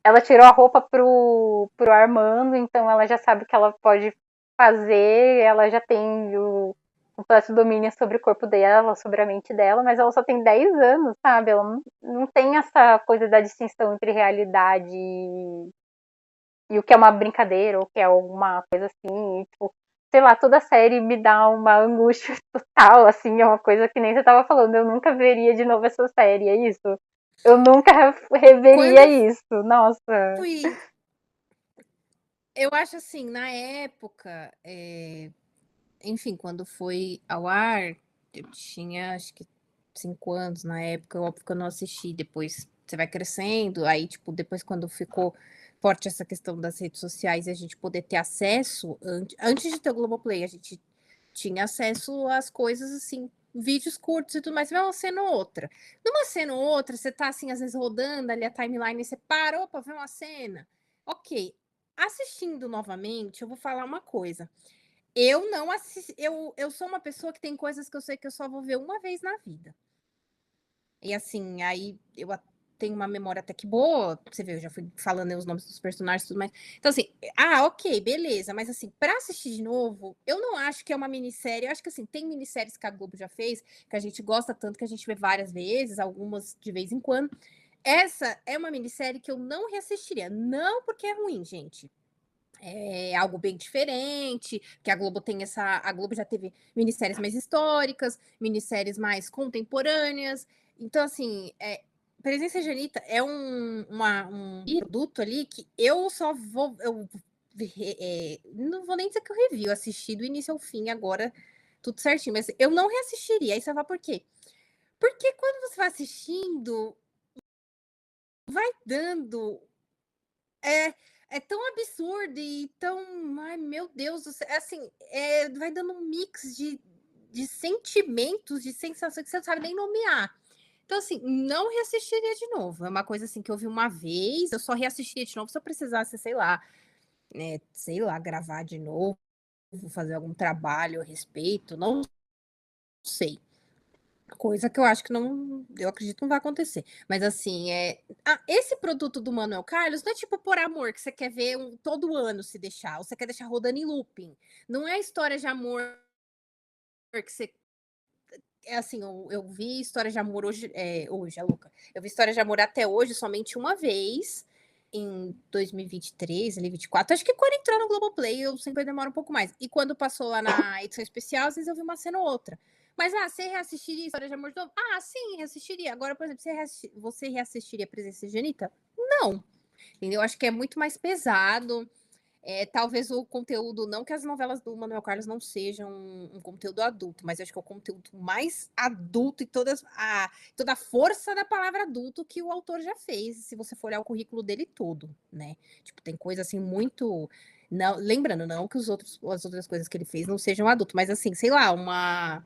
Ela tirou a roupa pro Armando, então ela já sabe o que ela pode fazer, ela já tem o completo domínio sobre o corpo dela, sobre a mente dela, mas ela só tem 10 anos, sabe? Ela não tem essa coisa da distinção entre realidade e o que é uma brincadeira, ou o que é alguma coisa assim. E, tipo, sei lá, toda a série me dá uma angústia total, assim, é uma coisa que nem você tava falando, eu nunca veria de novo essa série, é isso? Eu nunca Quando reveria eu isso, nossa. fui. Eu acho assim, na época, enfim, quando foi ao ar, eu tinha acho que 5 anos na época, óbvio que eu não assisti, depois você vai crescendo, aí, tipo, depois quando ficou forte essa questão das redes sociais e a gente poder ter acesso, antes de ter o Globoplay, a gente tinha acesso às coisas assim, vídeos curtos e tudo mais, você vê uma cena ou outra. Numa cena ou outra, você tá assim, às vezes rodando ali a timeline e você para, opa, vê uma cena. Ok. Assistindo novamente, eu vou falar uma coisa. Eu não assisti, eu sou uma pessoa que tem coisas que eu sei que eu só vou ver uma vez na vida. E assim, aí eu tenho uma memória até que boa, você vê, eu já fui falando os nomes dos personagens e tudo mais. Então, assim, ok, beleza, mas assim, pra assistir de novo, eu não acho que é uma minissérie. Eu acho que assim, tem minisséries que a Globo já fez, que a gente gosta tanto que a gente vê várias vezes, algumas de vez em quando. Essa é uma minissérie que eu não reassistiria. Não porque é ruim, gente. É algo bem diferente, que a Globo tem essa. A Globo já teve minisséries mais históricas, minisséries mais contemporâneas. Então, assim, Presença de Anitta é um produto ali que eu só vou. Não vou nem dizer que eu revi, eu assisti do início ao fim, agora tudo certinho, mas eu não reassistiria. Aí você vai por quê? Porque quando você vai assistindo, vai dando. É, é tão absurdo e tão. Ai, meu Deus do céu. Assim, vai dando um mix de de sentimentos, de sensações que você não sabe nem nomear. Então, assim, não reassistiria de novo. É uma coisa assim que eu vi uma vez, eu só reassistiria de novo se eu precisasse, sei lá, gravar de novo, fazer algum trabalho a respeito, não sei. Coisa que eu acho que não, eu acredito que não vai acontecer. Mas assim, esse produto do Manuel Carlos não é tipo Por Amor, que você quer ver todo ano se deixar, ou você quer deixar rodando em looping. Não é história de amor que você. É assim, eu vi história de amor hoje, é louca. Eu vi história de amor até hoje somente uma vez, em 2023, ali, 24. Acho que quando entrou no Globoplay, eu sempre demoro um pouco mais. E quando passou lá na edição especial, às vezes eu vi uma cena ou outra. Mas, você reassistiria História de Amor de novo? Ah, sim, reassistiria. Agora, por exemplo, você reassistiria Presença de Anitta? Não. Entendeu? Acho que é muito mais pesado. Talvez o conteúdo, não que as novelas do Manuel Carlos não sejam um conteúdo adulto, mas eu acho que é o conteúdo mais adulto e toda a força da palavra adulto que o autor já fez, se você for olhar o currículo dele todo, né? Tipo, tem coisa assim muito. Não, lembrando, não que as outras coisas que ele fez não sejam adulto, mas assim, sei lá, uma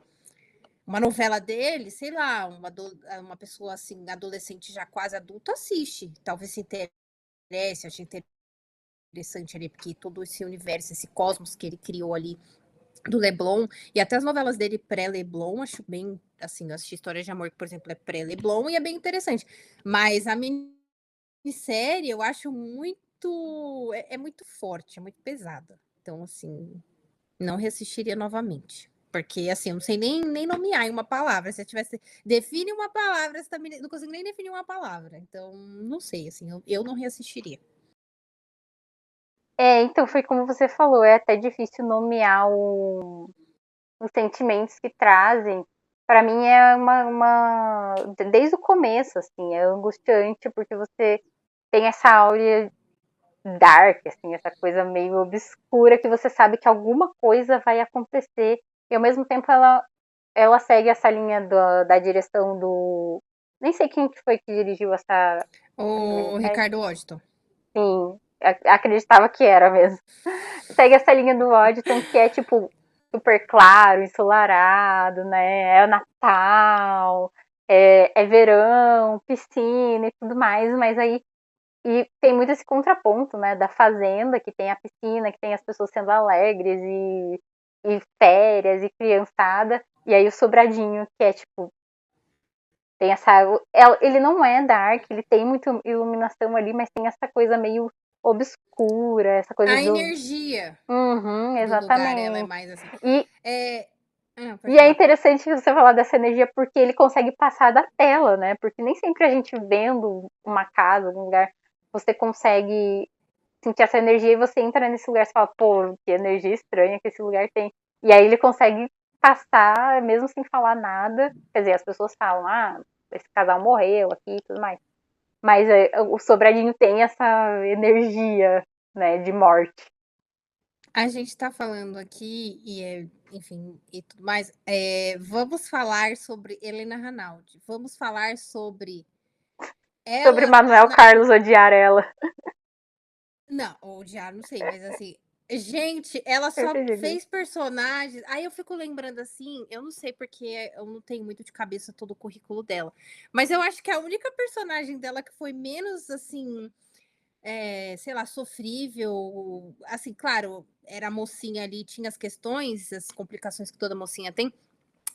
novela dele, sei lá, uma pessoa assim, adolescente já quase adulta, assiste. Talvez se interesse, ache interessante ali, porque todo esse universo, esse cosmos que ele criou ali do Leblon, e até as novelas dele pré-Leblon, acho bem, assim, eu assisti História de Amor, que, por exemplo, é pré-Leblon, e é bem interessante. Mas a minissérie, eu acho muito, é muito forte, é muito pesada. Então, assim, não reassistiria novamente. Porque, assim, eu não sei nem nomear em uma palavra. Se eu tivesse. Define uma palavra, você também não consigo nem definir uma palavra. Então, não sei, assim, eu não reassistiria. Então foi como você falou, é até difícil nomear os sentimentos que trazem. Para mim é desde o começo, assim, é angustiante porque você tem essa áurea dark, assim, essa coisa meio obscura que você sabe que alguma coisa vai acontecer e ao mesmo tempo ela segue essa linha da direção do. Nem sei quem que foi que dirigiu essa O minissérie. Ricardo Washington. Sim, acreditava que era mesmo. Segue essa linha do Waddington que é tipo super claro, ensolarado, né? É Natal, é verão, piscina e tudo mais, mas aí e tem muito esse contraponto, né, da fazenda, que tem a piscina, que tem as pessoas sendo alegres e férias e criançada, e aí o Sobradinho, que é tipo tem ele não é dark, ele tem muita iluminação ali, mas tem essa coisa meio obscura, essa coisa A do. energia Uhum, do lugar, ela é exatamente. mais assim. E, Pode e é falar. interessante você falar dessa energia porque ele consegue passar da tela, né? Porque nem sempre a gente vendo uma casa, algum lugar, você consegue sentir essa energia e você entra nesse lugar e fala, pô, que energia estranha que esse lugar tem. E aí ele consegue passar, mesmo sem falar nada. Quer dizer, as pessoas falam, esse casal morreu aqui e tudo mais. Mas o Sobradinho tem essa energia, né, de morte. A gente está falando aqui, enfim, e tudo mais. Vamos falar sobre Helena Ranaldi. Vamos falar sobre Sobre ela. Manuel Carlos odiar ela. Não, odiar, não sei, mas assim. Gente, ela Eu só entendi. fez personagens. Aí eu fico lembrando assim, eu não sei porque eu não tenho muito de cabeça todo o currículo dela. Mas eu acho que a única personagem dela que foi menos assim, sei lá, sofrível, assim, claro, era a mocinha ali, tinha as questões, as complicações que toda mocinha tem.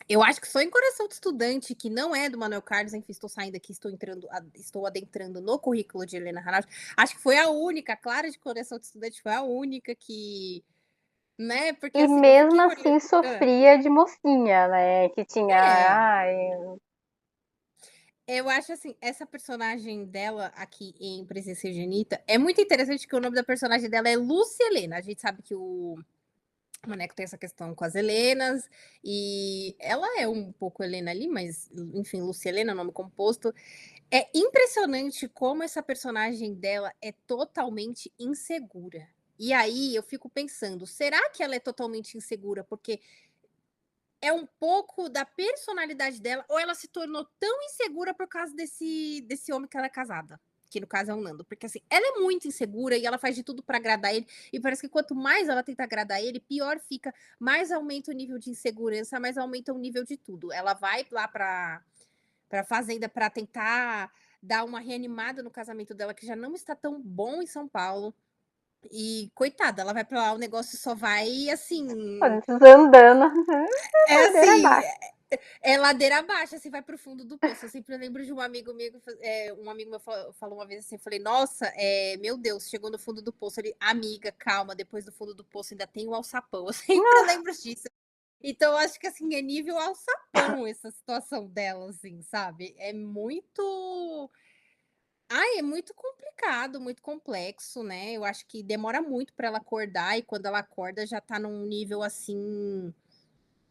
Eu acho que só em Coração de Estudante, que não é do Manuel Carlos, enfim, estou saindo aqui, estou adentrando no currículo de Helena Ranaldi. Acho que foi a única, Clara de Coração de Estudante foi a única que, né? Porque E assim, eu mesmo fiquei olhando. assim sofria de mocinha, né? Que tinha. É, Ai, eu acho assim, essa personagem dela aqui em Presença de Anitta é muito interessante que o nome da personagem dela é Lúcia Helena. A gente sabe que o Maneco tem essa questão com as Helenas, e ela é um pouco Helena ali, mas enfim, Lúcia Helena, nome composto. É impressionante como essa personagem dela é totalmente insegura. E aí eu fico pensando, será que ela é totalmente insegura porque é um pouco da personalidade dela, ou ela se tornou tão insegura por causa desse homem que ela é casada? que no caso é o Nando, porque assim, ela é muito insegura e ela faz de tudo para agradar ele, e parece que quanto mais ela tenta agradar ele, pior fica, mais aumenta o nível de insegurança, mais aumenta o nível de tudo. Ela vai lá para fazenda para tentar dar uma reanimada no casamento dela, que já não está tão bom em São Paulo. E coitada, ela vai para lá, o negócio só vai assim, Desandando. é Ladeira assim, abaixo. é ladeira abaixo, assim, vai pro fundo do poço. Eu sempre lembro de um amigo meu, um amigo meu falou uma vez assim, eu falei, nossa, meu Deus, chegou no fundo do poço. Ele, amiga, calma, depois do fundo do poço ainda tem o alçapão. Eu sempre lembro disso. Então, eu acho que assim, é nível alçapão essa situação dela, assim, sabe? É muito. Ai, é muito complicado, muito complexo, né? Eu acho que demora muito para ela acordar, e quando ela acorda já tá num nível assim,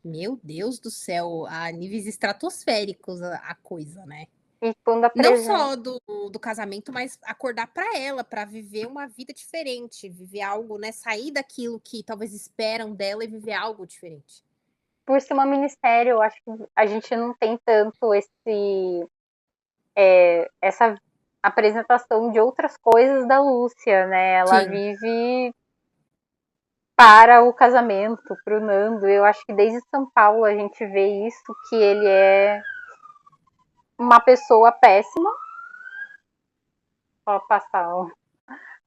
meu Deus do céu, a níveis estratosféricos a coisa, né. E quando Não apresenta. só do casamento, mas acordar para ela, para viver uma vida diferente, viver algo, né, sair daquilo que talvez esperam dela e viver algo diferente. Por ser uma minissérie, eu acho que a gente não tem tanto essa apresentação de outras coisas da Lúcia, né? Ela Sim, vive para o casamento, para o Nando. Eu acho que desde São Paulo a gente vê isso, que ele é uma pessoa péssima. Ó, passar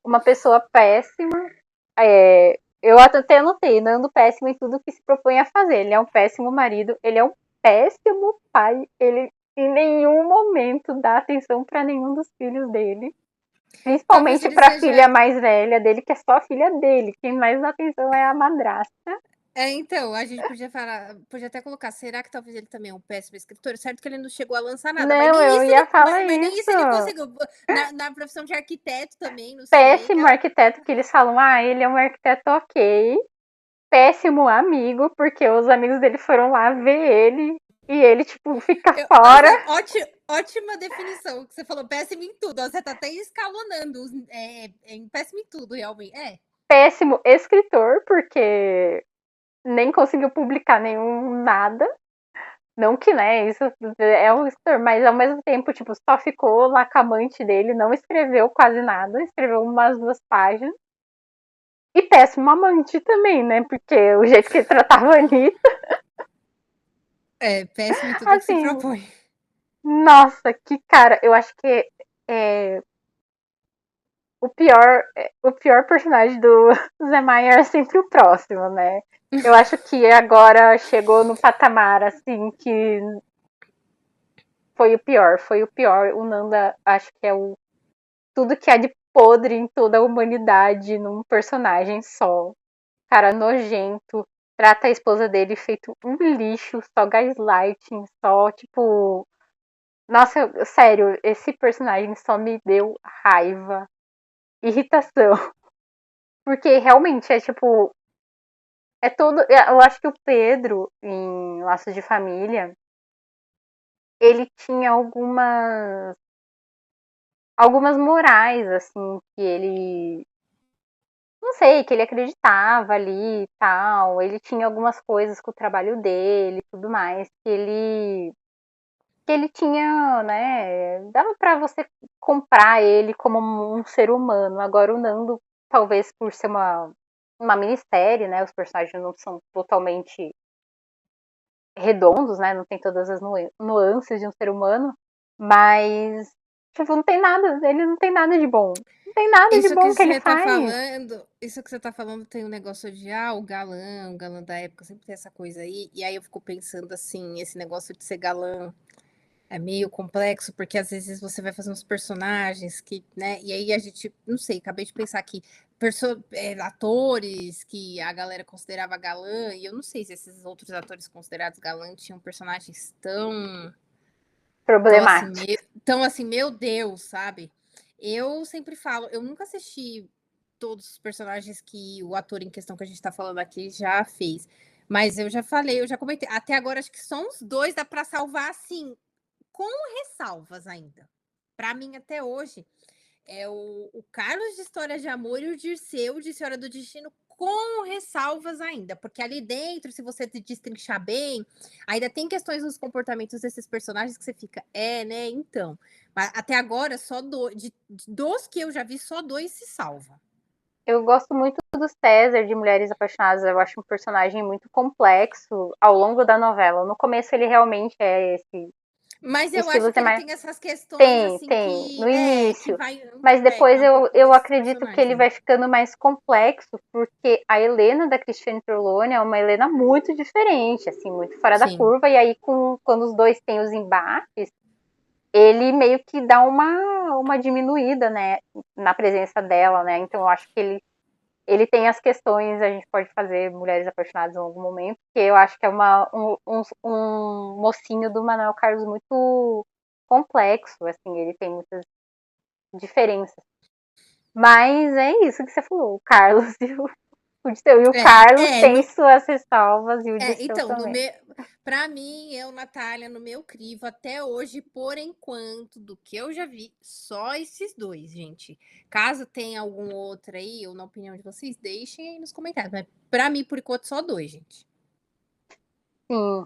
uma pessoa péssima. Eu até anotei, Nando péssimo em tudo que se propõe a fazer. Ele é um péssimo marido, ele é um péssimo pai, ele em nenhum momento dá atenção para nenhum dos filhos dele. talvez Principalmente ele para a filha seja. mais velha dele, que é só a filha dele. Quem mais dá atenção é a madrasta. Então, a gente podia falar, podia até colocar, será que talvez ele também é um péssimo escritor? Certo que ele não chegou a lançar nada, mas Não, nem eu isso ia ele, falar mas nem isso. isso ele conseguiu. Na profissão de arquiteto também não Péssimo chega. arquiteto, que eles falam, ele é um arquiteto ok. Péssimo amigo, porque os amigos dele foram lá ver ele e ele, tipo, fica fora. Nossa, ótima definição que você falou, péssimo em tudo. Ó, você tá até escalonando, péssimo em tudo, realmente. Péssimo escritor, porque nem conseguiu publicar nenhum nada. Não que, né, isso é um escritor, mas ao mesmo tempo, tipo, só ficou lá com a amante dele, não escreveu quase nada, escreveu umas 2 páginas. E péssimo amante também, né? Porque o jeito que ele tratava a Anitta, Péssimo em tudo que se assim, propõe. nossa, que cara, eu acho que é, o pior personagem do Zé Maier é sempre o próximo, né? Eu acho que agora chegou no patamar, assim, que foi o pior. O Nanda, acho que é tudo que há de podre em toda a humanidade num personagem só. Cara nojento, trata a esposa dele feito um lixo, só gaslighting, só tipo. Nossa, sério, esse personagem só me deu raiva, irritação. Porque realmente é tipo. É todo. Eu acho que o Pedro, em Laços de Família, ele tinha algumas morais, assim, que ele. Não sei, que ele acreditava ali e tal. Ele tinha algumas coisas com o trabalho dele e tudo mais, que ele tinha, né? Dava pra você comprar ele como um ser humano. Agora o Nando, talvez por ser uma minissérie, né? Os personagens não são totalmente redondos, né? Não tem todas as nuances de um ser humano, mas tipo, não tem nada, ele não tem nada de bom. Não tem nada de Isso bom que que ele você tá faz. falando, isso que você tá falando tem um negócio de, o galã da época, sempre tem essa coisa aí, e aí eu fico pensando assim, esse negócio de ser galã é meio complexo, porque às vezes você vai fazer uns personagens que, né, e aí a gente, não sei, acabei de pensar aqui, atores que a galera considerava galã, e eu não sei se esses outros atores considerados galã tinham personagens Problemático. tão assim, meu Deus, sabe? Eu sempre falo, eu nunca assisti todos os personagens que o ator em questão que a gente tá falando aqui já fez. Mas eu já falei, eu já comentei. Até agora, acho que só uns dois dá para salvar, assim, com ressalvas ainda. Para mim, até hoje, é o Carlos de História de Amor e o Dirceu de Senhora do Destino, com ressalvas ainda, porque ali dentro, se você destrinchar bem, ainda tem questões nos comportamentos desses personagens que você fica, né, então. Mas até agora, só dos que eu já vi, só dois se salvam. Eu gosto muito do César de Mulheres Apaixonadas, eu acho um personagem muito complexo ao longo da novela. No começo ele realmente é esse Mas eu estilo acho que ele mais. tem essas questões, Tem, assim, tem, no que início. vai, Mas que depois vai um pouco eu desses acredito que personagens, ele né? vai ficando mais complexo, porque a Helena da Cristiane Torlone é uma Helena muito diferente, assim, muito fora da Sim. curva, e aí quando os dois têm os embates, ele meio que dá uma diminuída, né, na presença dela, né? Então eu acho que ele tem as questões, a gente pode fazer Mulheres Apaixonadas em algum momento, que eu acho que é um mocinho do Manuel Carlos muito complexo, assim, ele tem muitas diferenças. Mas é isso que você falou, o Carlos o Disseu. E o Carlos tem No, suas ressalvas e o Disseu então, também. para mim, Natália, no meu crivo, até hoje, por enquanto, do que eu já vi, só esses dois, gente. Caso tenha algum outro aí, ou na opinião de vocês, deixem aí nos comentários. Mas para mim, por enquanto, só dois, gente. Sim.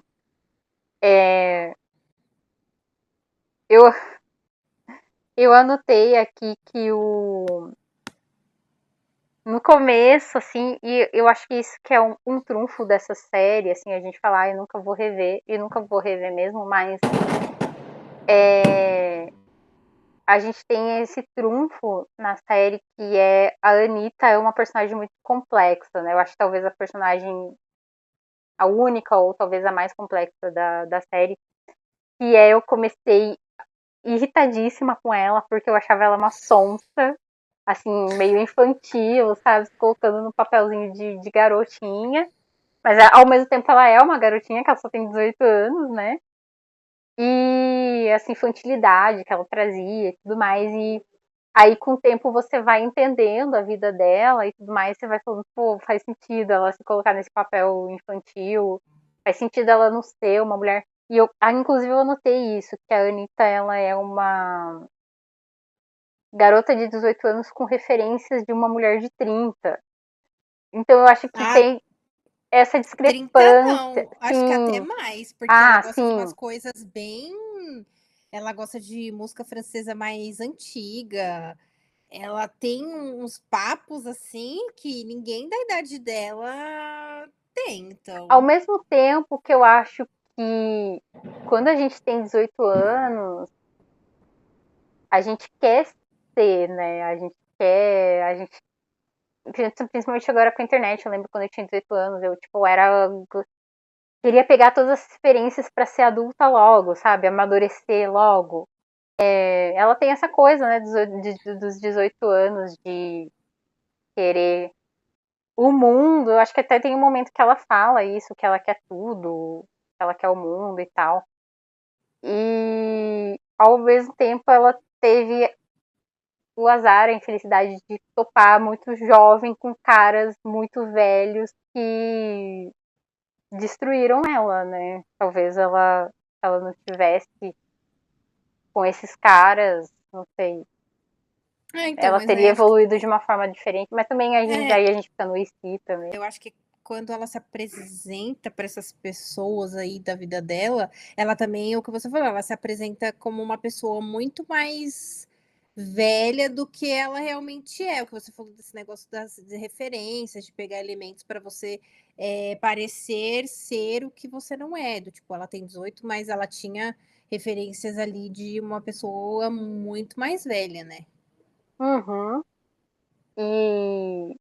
É, eu, eu anotei aqui que no começo, assim, e eu acho que isso que é um trunfo dessa série, assim, a gente falar, eu nunca vou rever, e nunca vou rever mesmo, mas a gente tem esse trunfo na série que é a Anitta é uma personagem muito complexa, né? Eu acho que talvez a personagem, a única ou talvez a mais complexa da série, que é eu comecei irritadíssima com ela, porque eu achava ela uma sonsa, assim, meio infantil, sabe? Se colocando no papelzinho de garotinha. Mas ao mesmo tempo ela é uma garotinha, que ela só tem 18 anos, né? E essa infantilidade que ela trazia e tudo mais. E aí, com o tempo, você vai entendendo a vida dela e tudo mais. Você vai falando, pô, faz sentido ela se colocar nesse papel infantil. Faz sentido ela não ser uma mulher. E inclusive, eu notei isso, que a Anitta, ela é uma garota de 18 anos com referências de uma mulher de 30. Então, eu acho que Ah, tem essa 30 discrepância. não, acho que até Sim. mais, porque ela Ah, gosta de sim. umas coisas bem. Ela gosta de música francesa mais antiga. Ela tem uns papos assim que ninguém da idade dela tem, Ao então. mesmo tempo que eu acho que quando a gente tem 18 anos, a gente quer ser, né? Principalmente agora com a internet, eu lembro quando eu tinha 18 anos, eu, tipo, queria pegar todas as experiências para ser adulta logo, sabe? Amadurecer logo. Ela tem essa coisa, né, dos 18 anos de querer o mundo. Eu acho que até tem um momento que ela fala isso, que ela quer tudo, que ela quer o mundo e tal. E ao mesmo tempo ela teve o azar, a infelicidade de topar muito jovem com caras muito velhos que destruíram ela, né? Talvez ela não tivesse com esses caras, não sei. Então, Ela mas aí teria acho que evoluído de uma forma diferente, mas também é, aí a gente fica no si também. eu acho que quando ela se apresenta para essas pessoas aí da vida dela, ela também, é o que você falou, ela se apresenta como uma pessoa muito mais velha do que ela realmente é. O que você falou desse negócio das de referências, de pegar elementos para você parecer ser o que você não é. Do tipo, ela tem 18, mas ela tinha referências ali de uma pessoa muito mais velha, né? Uhum. E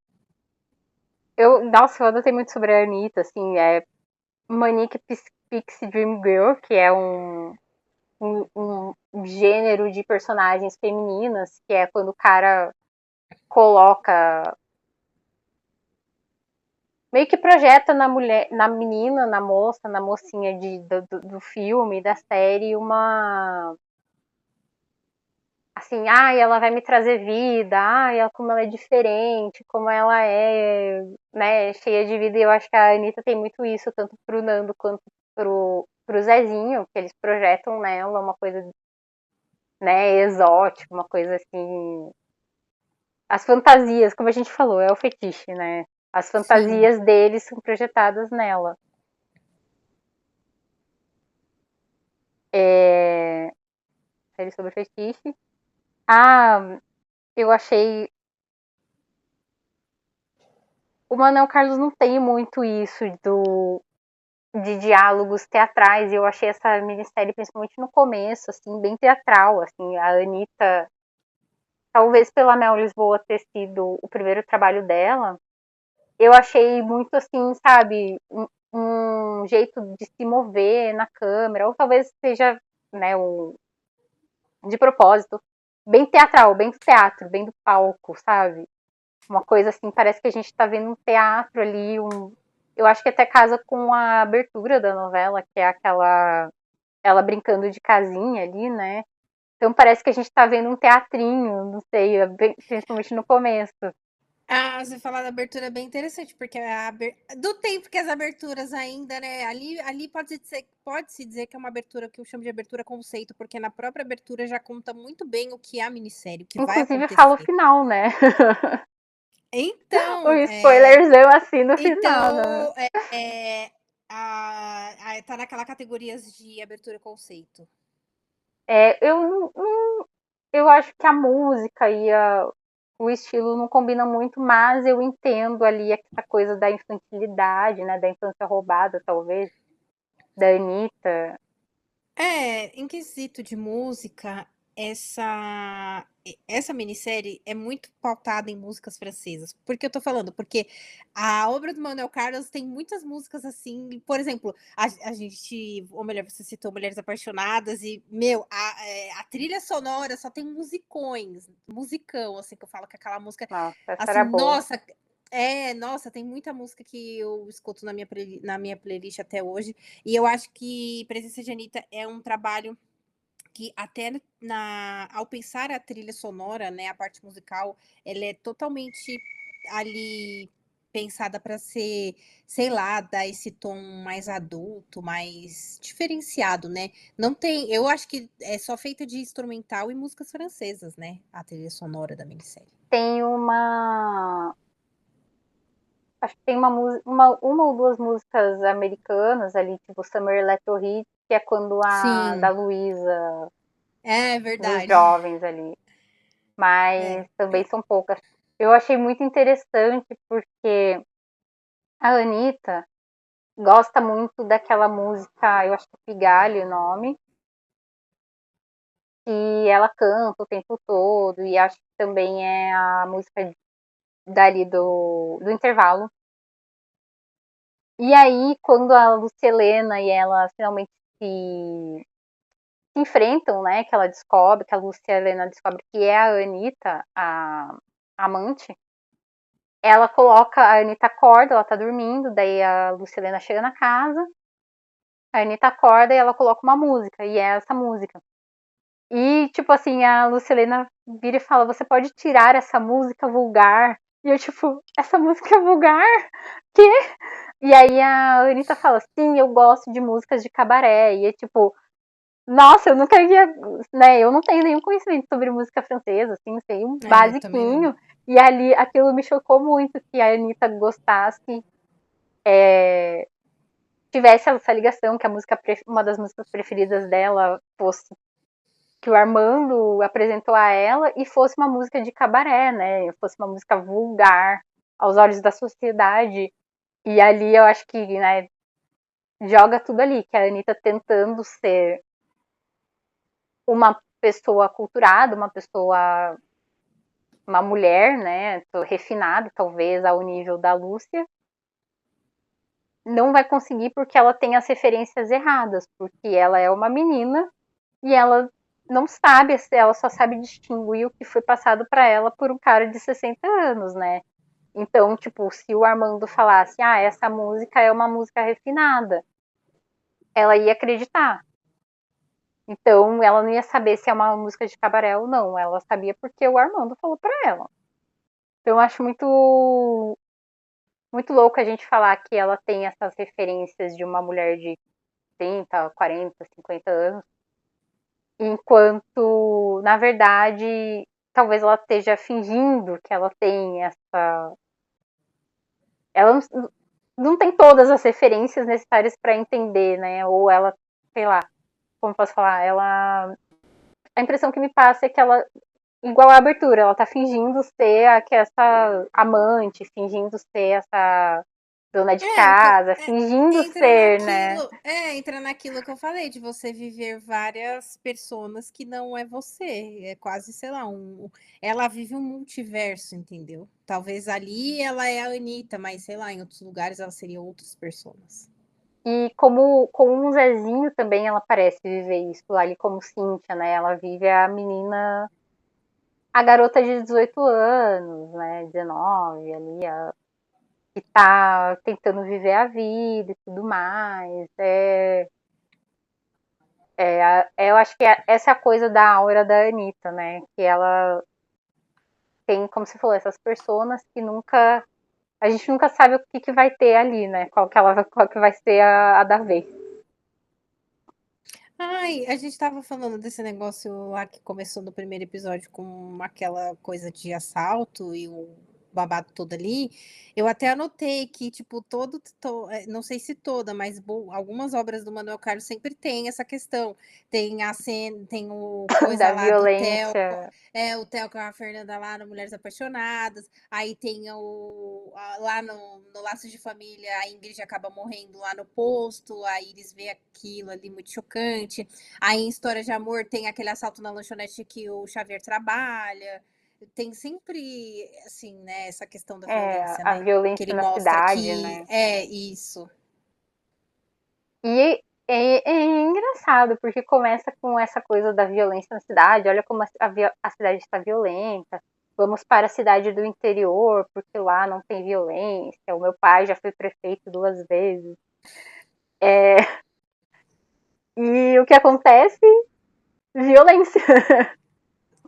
eu anotei muito sobre a Anitta, assim, Manic Pixie Dream Girl, que é um gênero de personagens femininas, que é quando o cara coloca. Meio que projeta na mulher, na menina, na moça, na mocinha do filme, da série, uma. Assim, ela vai me trazer vida, como ela é diferente, como ela é, né, cheia de vida. E eu acho que a Anitta tem muito isso, tanto pro Nando quanto pro Zezinho, que eles projetam nela uma coisa, né, exótica, uma coisa assim. As fantasias, como a gente falou, é o fetiche, né? As Sim. fantasias deles são projetadas nela. Série sobre fetiche. Ah, eu achei. O Manuel Carlos não tem muito isso de diálogos teatrais. E eu achei essa minissérie, principalmente no começo, assim, bem teatral. Assim, a Anitta, talvez pela Mel Lisboa ter sido o primeiro trabalho dela, eu achei muito assim, sabe, um jeito de se mover na câmera, ou talvez seja, né, de propósito, bem teatral, bem do teatro, bem do palco, sabe? Uma coisa assim, parece que a gente tá vendo um teatro ali, eu acho que até casa com a abertura da novela, que é aquela ela brincando de casinha ali, né? Então parece que a gente tá vendo um teatrinho, não sei, principalmente no começo. Ah, você falar da abertura é bem interessante, porque do tempo que as aberturas ainda, né? Ali pode-se dizer que é uma abertura que eu chamo de abertura conceito, porque na própria abertura já conta muito bem o que é a minissérie, o que vai Inclusive fala o acontecer. final, né? O Então, spoilerzão assim no final, né? então tá naquela categorias de abertura conceito. Eu acho que a música o estilo não combina muito, mas eu entendo ali essa coisa da infantilidade, né? Da infância roubada, talvez, da Anitta. Em quesito de música, essa minissérie é muito pautada em músicas francesas. Por que eu tô falando? Porque a obra do Manuel Carlos tem muitas músicas assim, por exemplo, a gente, ou melhor, você citou Mulheres Apaixonadas e, meu, a trilha sonora só tem musicões, musicão, assim, que eu falo que aquela música, Nossa, essa assim, era boa. nossa, tem muita música que eu escuto na minha playlist até hoje. E eu acho que Presença de Anitta é um trabalho que até ao pensar a trilha sonora, né, a parte musical, ela é totalmente ali pensada para ser, sei lá, dar esse tom mais adulto, mais diferenciado, né? Não tem, eu acho que é só feita de instrumental e músicas francesas, né? A trilha sonora da minissérie. Tem uma. Acho que tem uma ou duas músicas americanas ali, tipo Summer Electro Hit, que é quando a da Sim, Luísa, é dos verdade. jovens ali. Mas É. também são poucas. Eu achei muito interessante porque a Anitta gosta muito daquela música, eu acho que é Pigalle o nome, e ela canta o tempo todo, e acho que também é a música dali do intervalo. E aí, quando a Lucelena e ela finalmente se enfrentam, né, que ela descobre, que a Lucelena descobre que é a Anitta, a amante, ela coloca, a Anitta acorda, ela tá dormindo, daí a Lucilena chega na casa, a Anitta acorda e ela coloca uma música, e é essa música. E, tipo assim, a Lucilena vira e fala, você pode tirar essa música vulgar? E eu, tipo, essa música é vulgar? Quê? E aí a Anitta fala, sim, eu gosto de músicas de cabaré. E é tipo, nossa, eu nunca ia, né? Eu não tenho nenhum conhecimento sobre música francesa, assim, sei um É, eu também não. basiquinho. E ali aquilo me chocou muito que a Anitta gostasse, tivesse essa ligação, que a música, uma das músicas preferidas dela fosse que o Armando apresentou a ela e fosse uma música de cabaré, né? Fosse uma música vulgar aos olhos da sociedade. E ali eu acho que, né, joga tudo ali, que a Anitta tentando ser uma pessoa culturada, uma mulher, né, refinada, talvez, ao nível da Lúcia, não vai conseguir porque ela tem as referências erradas, porque ela é uma menina e ela não sabe, ela só sabe distinguir o que foi passado para ela por um cara de 60 anos, né? Então, tipo, se o Armando falasse, ah, essa música é uma música refinada, ela ia acreditar. Então, ela não ia saber se é uma música de cabaré ou não. Ela sabia porque o Armando falou para ela. Então, eu acho muito louco a gente falar que ela tem essas referências de uma mulher de 30, 40, 50 anos, enquanto, na verdade, talvez ela esteja fingindo que ela tem ela não tem todas as referências necessárias para entender, né? Ou ela, sei lá, como posso falar, ela. A impressão que me passa é que ela, igual a abertura, ela tá fingindo ser essa amante, fingindo ser essa dona de casa, fingindo Entra ser, né? entra naquilo que eu falei, de você viver várias personas que não é você. É quase, sei lá, ela vive um multiverso, entendeu? Talvez ali ela é a Anitta, mas sei lá, em outros lugares ela seria outras personas. E como um Zezinho também ela parece viver isso ali como Cíntia, né? Ela vive a menina, a garota de 18 anos, né? 19 ali, que tá tentando viver a vida e tudo mais. Eu acho que essa é a coisa da aura da Anitta, né? Que ela tem, como você falou, essas personas que nunca. A gente nunca sabe o que vai ter ali, né? Qual que vai ser a da vez. Ai, a gente tava falando desse negócio lá que começou no primeiro episódio com aquela coisa de assalto e o babado todo ali. Eu até anotei que, tipo, não sei se toda, mas algumas obras do Manuel Carlos sempre tem essa questão. Tem a cena, tem o coisa Da lá do Theo, violência. o Theo com a Fernanda lá no Mulheres Apaixonadas. Aí tem lá no Laços de Família, a Ingrid acaba morrendo lá no posto, aí eles vê aquilo ali muito chocante. Aí em História de Amor tem aquele assalto na lanchonete que o Xavier trabalha. Tem sempre, assim, né, essa questão da violência, A né? Que violência ele na mostra cidade, que né? é isso. E é engraçado, porque começa com essa coisa da violência na cidade, olha como a cidade está violenta, vamos para a cidade do interior, porque lá não tem violência, o meu pai já foi prefeito 2 vezes. E o que acontece? Violência.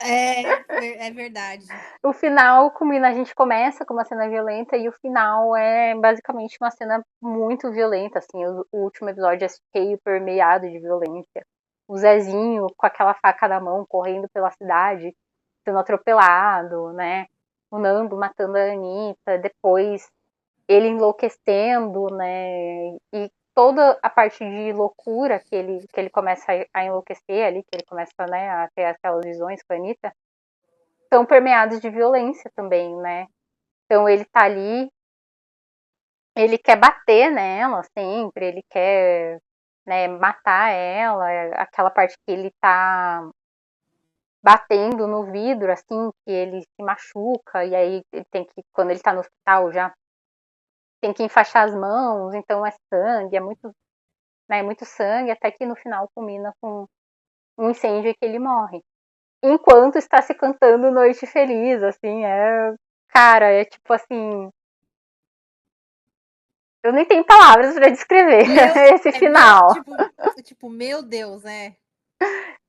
É verdade. O final culmina, a gente começa com uma cena violenta e o final é basicamente uma cena muito violenta, assim, o último episódio é cheio, permeado de violência. O Zezinho com aquela faca na mão, correndo pela cidade, sendo atropelado, né? O Nando matando a Anitta, depois ele enlouquecendo, né? E toda a parte de loucura que ele começa a enlouquecer ali, que ele começa, né, a ter aquelas visões com a Anitta, são permeados de violência também, né? Então ele tá ali, ele quer bater nela sempre, ele quer, né, matar ela, aquela parte que ele tá batendo no vidro, assim, que ele se machuca, e aí ele tem que, quando ele tá no hospital já, tem que enfaixar as mãos, então é sangue, muito sangue, até que no final culmina com um incêndio e que ele morre. Enquanto está se cantando Noite Feliz, assim, cara, é tipo assim, eu nem tenho palavras para descrever esse final. Meu Deus, né?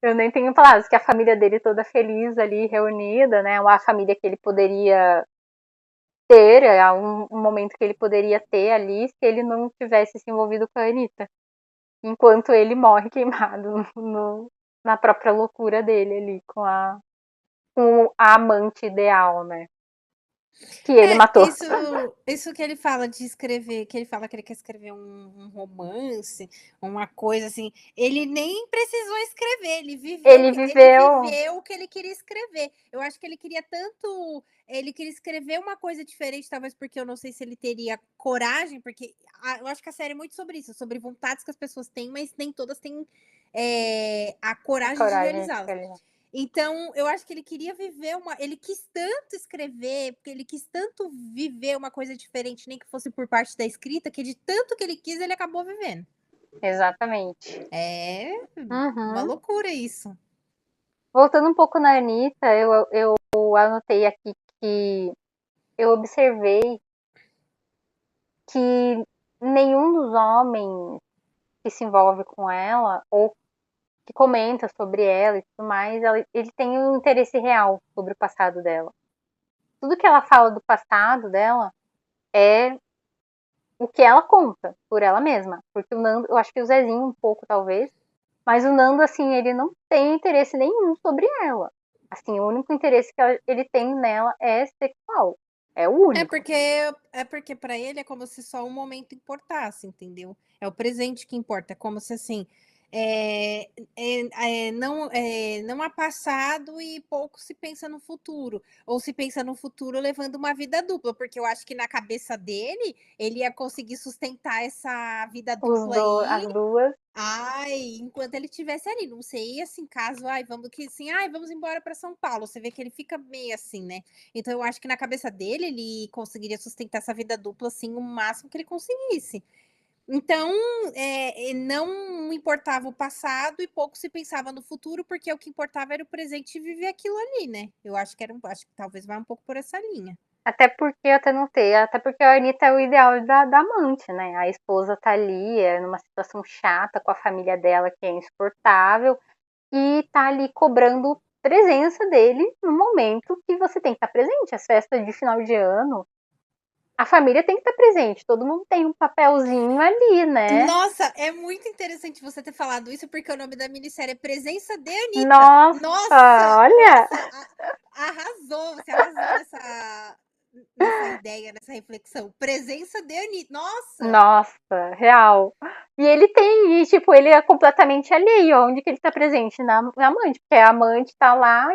Eu nem tenho palavras, que a família dele toda feliz ali, reunida, né? Uma família que ele poderia ter, um momento que ele poderia ter ali, se ele não tivesse se envolvido com a Anitta. Enquanto ele morre queimado na própria loucura dele ali, com a amante ideal, né? Que ele É, matou. isso que ele fala de escrever, que ele fala que ele quer escrever um romance, uma coisa assim. Ele nem precisou escrever, Ele ele viveu. viveu o que ele queria escrever. Eu acho que ele queria tanto, ele queria escrever uma coisa diferente, talvez porque eu não sei se ele teria coragem, porque eu acho que a série é muito sobre isso, sobre vontades que as pessoas têm, mas nem todas têm a A coragem de coragem de realizá-las. escolher. Então, eu acho que ele queria viver ele quis tanto escrever, porque ele quis tanto viver uma coisa diferente, nem que fosse por parte da escrita, que de tanto que ele quis, ele acabou vivendo. Exatamente. É uma Uhum. loucura isso. Voltando um pouco na Anitta, eu anotei aqui que eu observei que nenhum dos homens que se envolve com ela, ou que comenta sobre ela e tudo mais, ele tem um interesse real sobre o passado dela. Tudo que ela fala do passado dela é o que ela conta por ela mesma. Porque o Nando, eu acho que o Zezinho um pouco, talvez, mas o Nando, assim, ele não tem interesse nenhum sobre ela. Assim, o único interesse que ele tem nela é sexual. É o É único. porque é porque para ele é como se só um momento importasse, entendeu? É o presente que importa, é como se assim, não há passado e pouco se pensa no futuro, ou se pensa no futuro levando uma vida dupla, porque eu acho que na cabeça dele, ele ia conseguir sustentar essa vida dupla aí. As duas. Ai, enquanto ele estivesse ali, não sei, assim, caso, ai, vamos que assim, ai, vamos embora para São Paulo. Você vê que ele fica meio assim, né? Então eu acho que na cabeça dele, ele conseguiria sustentar essa vida dupla, assim, o máximo que ele conseguisse. Então, não importava o passado e pouco se pensava no futuro, porque o que importava era o presente e viver aquilo ali, né? Eu acho que acho que talvez vá um pouco por essa linha. Até porque eu até notei, até porque a Anitta é o ideal da amante, né? A esposa tá ali, numa situação chata com a família dela, que é insuportável, e tá ali cobrando presença dele no momento que você tem que estar presente. As festas de final de ano, a família tem que estar presente, todo mundo tem um papelzinho ali, né? Nossa, é muito interessante você ter falado isso, porque o nome da minissérie é Presença de Anitta. Nossa, Nossa, olha! nossa, arrasou, você arrasou nessa ideia, nessa reflexão. Presença de Anitta, nossa! Nossa, real. E ele tem, e tipo, ele é completamente alheio onde que ele tá presente na amante, porque a amante tá lá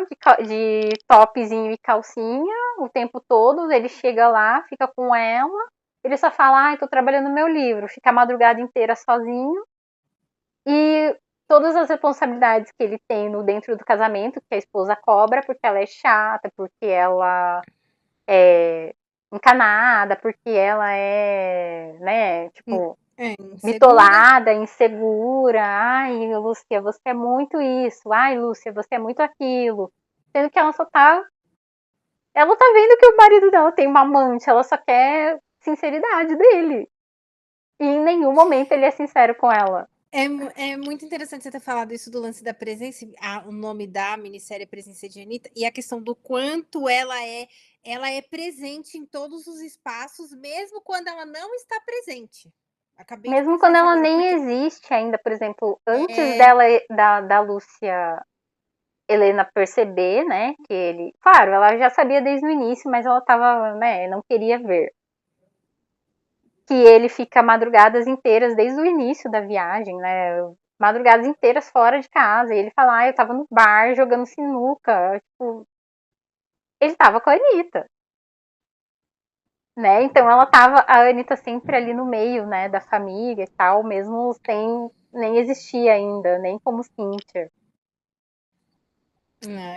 de topzinho e calcinha o tempo todo, ele chega lá, fica com ela, ele só fala, ai, tô trabalhando no meu livro, fica a madrugada inteira sozinho, e todas as responsabilidades que ele tem no dentro do casamento, que a esposa cobra, porque ela é chata, porque ela é encanada, porque ela é, né, tipo, Insegura. bitolada, insegura. Ai, Lúcia, você é muito isso. Ai, Lúcia, você é muito aquilo. Sendo que ela só tá. Ela tá vendo que o marido dela tem uma amante, ela só quer sinceridade dele. E em nenhum momento ele é sincero com ela. É muito interessante você ter falado isso do lance da presença, o nome da minissérie é Presença de Anitta, e a questão do quanto ela é presente em todos os espaços, mesmo quando ela não está presente. Acabei de Mesmo pensar quando isso ela agora, nem porque existe ainda, por exemplo, antes é, dela, da Lúcia Helena perceber, né, que ele. Claro, ela já sabia desde o início, mas ela tava, né, não queria ver. Que ele fica madrugadas inteiras desde o início da viagem, né? Madrugadas inteiras fora de casa. E ele fala, eu tava no bar jogando sinuca. Tipo, ele tava com a Anitta, né? Então ela tava, a Anitta sempre ali no meio, né, da família e tal, mesmo sem nem existir ainda, nem como Cynthia.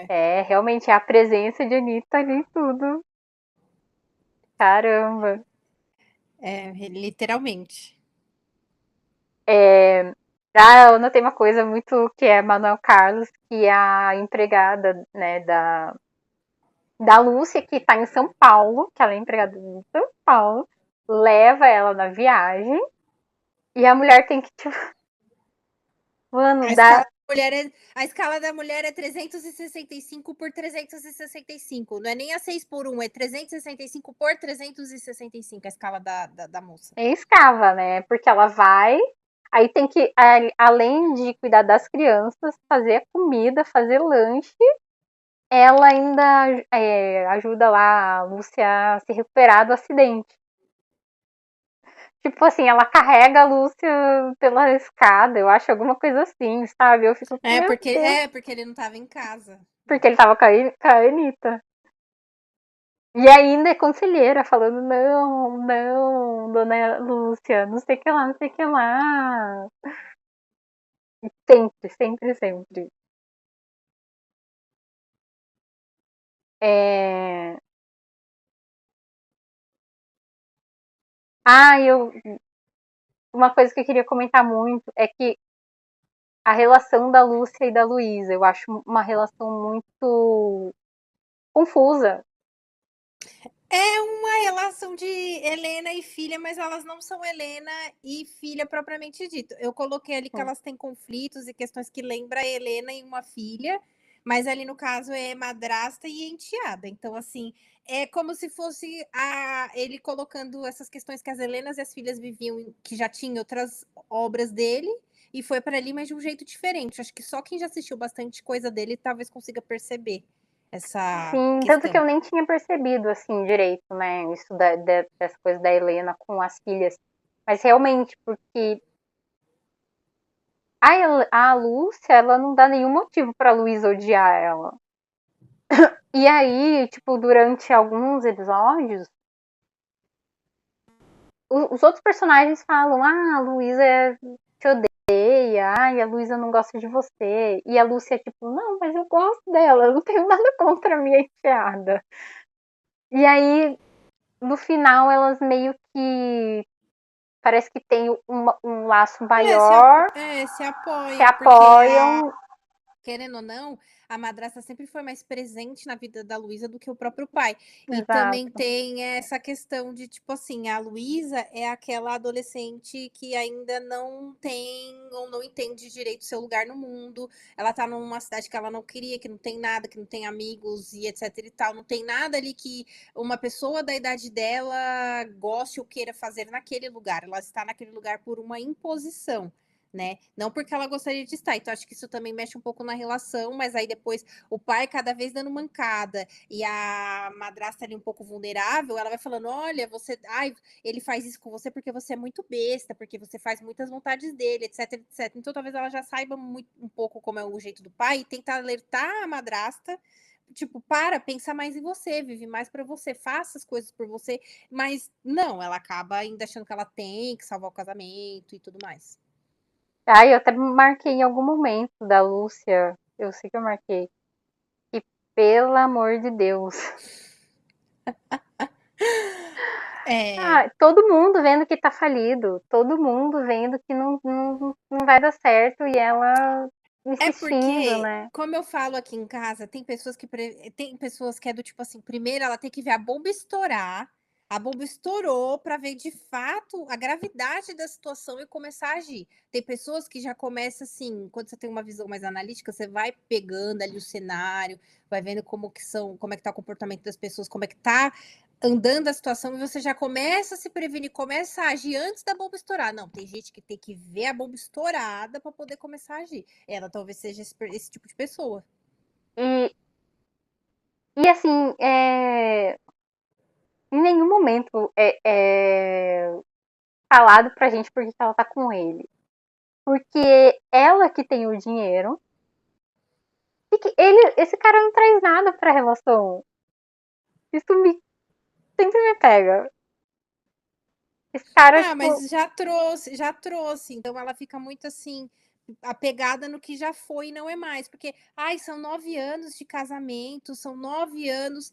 é, É, realmente é a presença de Anitta ali tudo. Caramba. literalmente. É, eu notei uma coisa muito que é Manuel Carlos, que é a empregada, né, da Lúcia, que tá em São Paulo, que ela é empregada em São Paulo, leva ela na viagem e a mulher tem que, tipo, mano, dar. A escala da mulher é 365 por 365. Não é nem a 6 por 1, é 365 por 365 a escala da moça. É escava, né? Porque ela vai, aí tem que, além de cuidar das crianças, fazer a comida, fazer lanche, ela ainda ajuda lá a Lúcia a se recuperar do acidente. Tipo assim, ela carrega a Lúcia pela escada, eu acho alguma coisa assim, sabe? Eu fico, meu Deus, Porque ele não estava em casa. porque ele tava com a Anitta. E ainda é conselheira, falando, não, não, dona Lúcia, não sei o que lá, não sei o que lá. Sempre, sempre, sempre. É... Ah, uma coisa que eu queria comentar muito é que a relação da Lúcia e da Luísa, eu acho uma relação muito confusa. É uma relação de Helena e filha, mas elas não são Helena e filha propriamente dito. Eu coloquei ali que elas têm conflitos e questões que lembra a Helena e uma filha, mas ali no caso é madrasta e enteada. Então, assim, é como se fosse ele colocando essas questões que as Helenas e as filhas viviam, que já tinha outras obras dele, e foi para ali, mas de um jeito diferente. Acho que só quem já assistiu bastante coisa dele talvez consiga perceber. essa Sim, tanto que questão. eu nem tinha percebido, assim, direito, né, isso dessa coisa da Helena com as filhas. Mas realmente, porque a Lúcia, ela não dá nenhum motivo pra Luísa odiar ela. E aí, tipo, durante alguns episódios, os outros personagens falam: ah, a Luísa te odeia, ai, a Luísa não gosta de você. E a Lúcia, tipo, não, mas eu gosto dela, eu não tenho nada contra a minha enteada. E aí, no final, elas meio que parece que tem um laço maior, Se se apoiam, porque apoiam. querendo ou não, a madrasta sempre foi mais presente na vida da Luísa do que o próprio pai. E também Exato. tem essa questão de, tipo assim, a Luísa é aquela adolescente que ainda não tem ou não entende direito o seu lugar no mundo. Ela tá numa cidade que ela não queria, que não tem nada, que não tem amigos e etc e tal. Não tem nada ali que uma pessoa da idade dela goste ou queira fazer naquele lugar. Ela está naquele lugar por uma imposição, né? Não porque ela gostaria de estar. Então, acho que isso também mexe um pouco na relação, mas aí depois o pai cada vez dando mancada e a madrasta ali um pouco vulnerável, ela vai falando: olha, você. Ai, ele faz isso com você porque você é muito besta, porque você faz muitas vontades dele, etc, etc. Então, talvez ela já saiba muito, um pouco como é o jeito do pai e tentar alertar a madrasta. Tipo, pensa mais em você, vive mais para você, faça as coisas por você, mas não, ela acaba ainda achando que ela tem que salvar o casamento e tudo mais. Ah, eu até marquei em algum momento da Lúcia, eu sei que eu marquei, que pelo amor de Deus. É, Ah, todo mundo vendo que tá falido, todo mundo vendo que não vai dar certo e ela É insistindo, porque, né? como eu falo aqui em casa, tem pessoas que é do tipo assim, primeiro ela tem que ver a bomba estourar, a bomba estourou para ver de fato a gravidade da situação e começar a agir. Tem pessoas que já começam assim, quando você tem uma visão mais analítica, você vai pegando ali o cenário, vai vendo como é que tá o comportamento das pessoas, como é que tá andando a situação e você já começa a se prevenir, começa a agir antes da bomba estourar. Não, tem gente que tem que ver a bomba estourada para poder começar a agir. Ela talvez seja esse tipo de pessoa. E, e assim, em nenhum momento é falado pra gente por que ela tá com ele. Porque ela que tem o dinheiro e que esse cara não traz nada pra relação. Isso sempre me pega. Esse cara, Ah, tipo, mas já trouxe, já trouxe. Então ela fica muito assim, apegada no que já foi e não é mais. Porque, ai, são 9 anos de casamento, são 9 anos.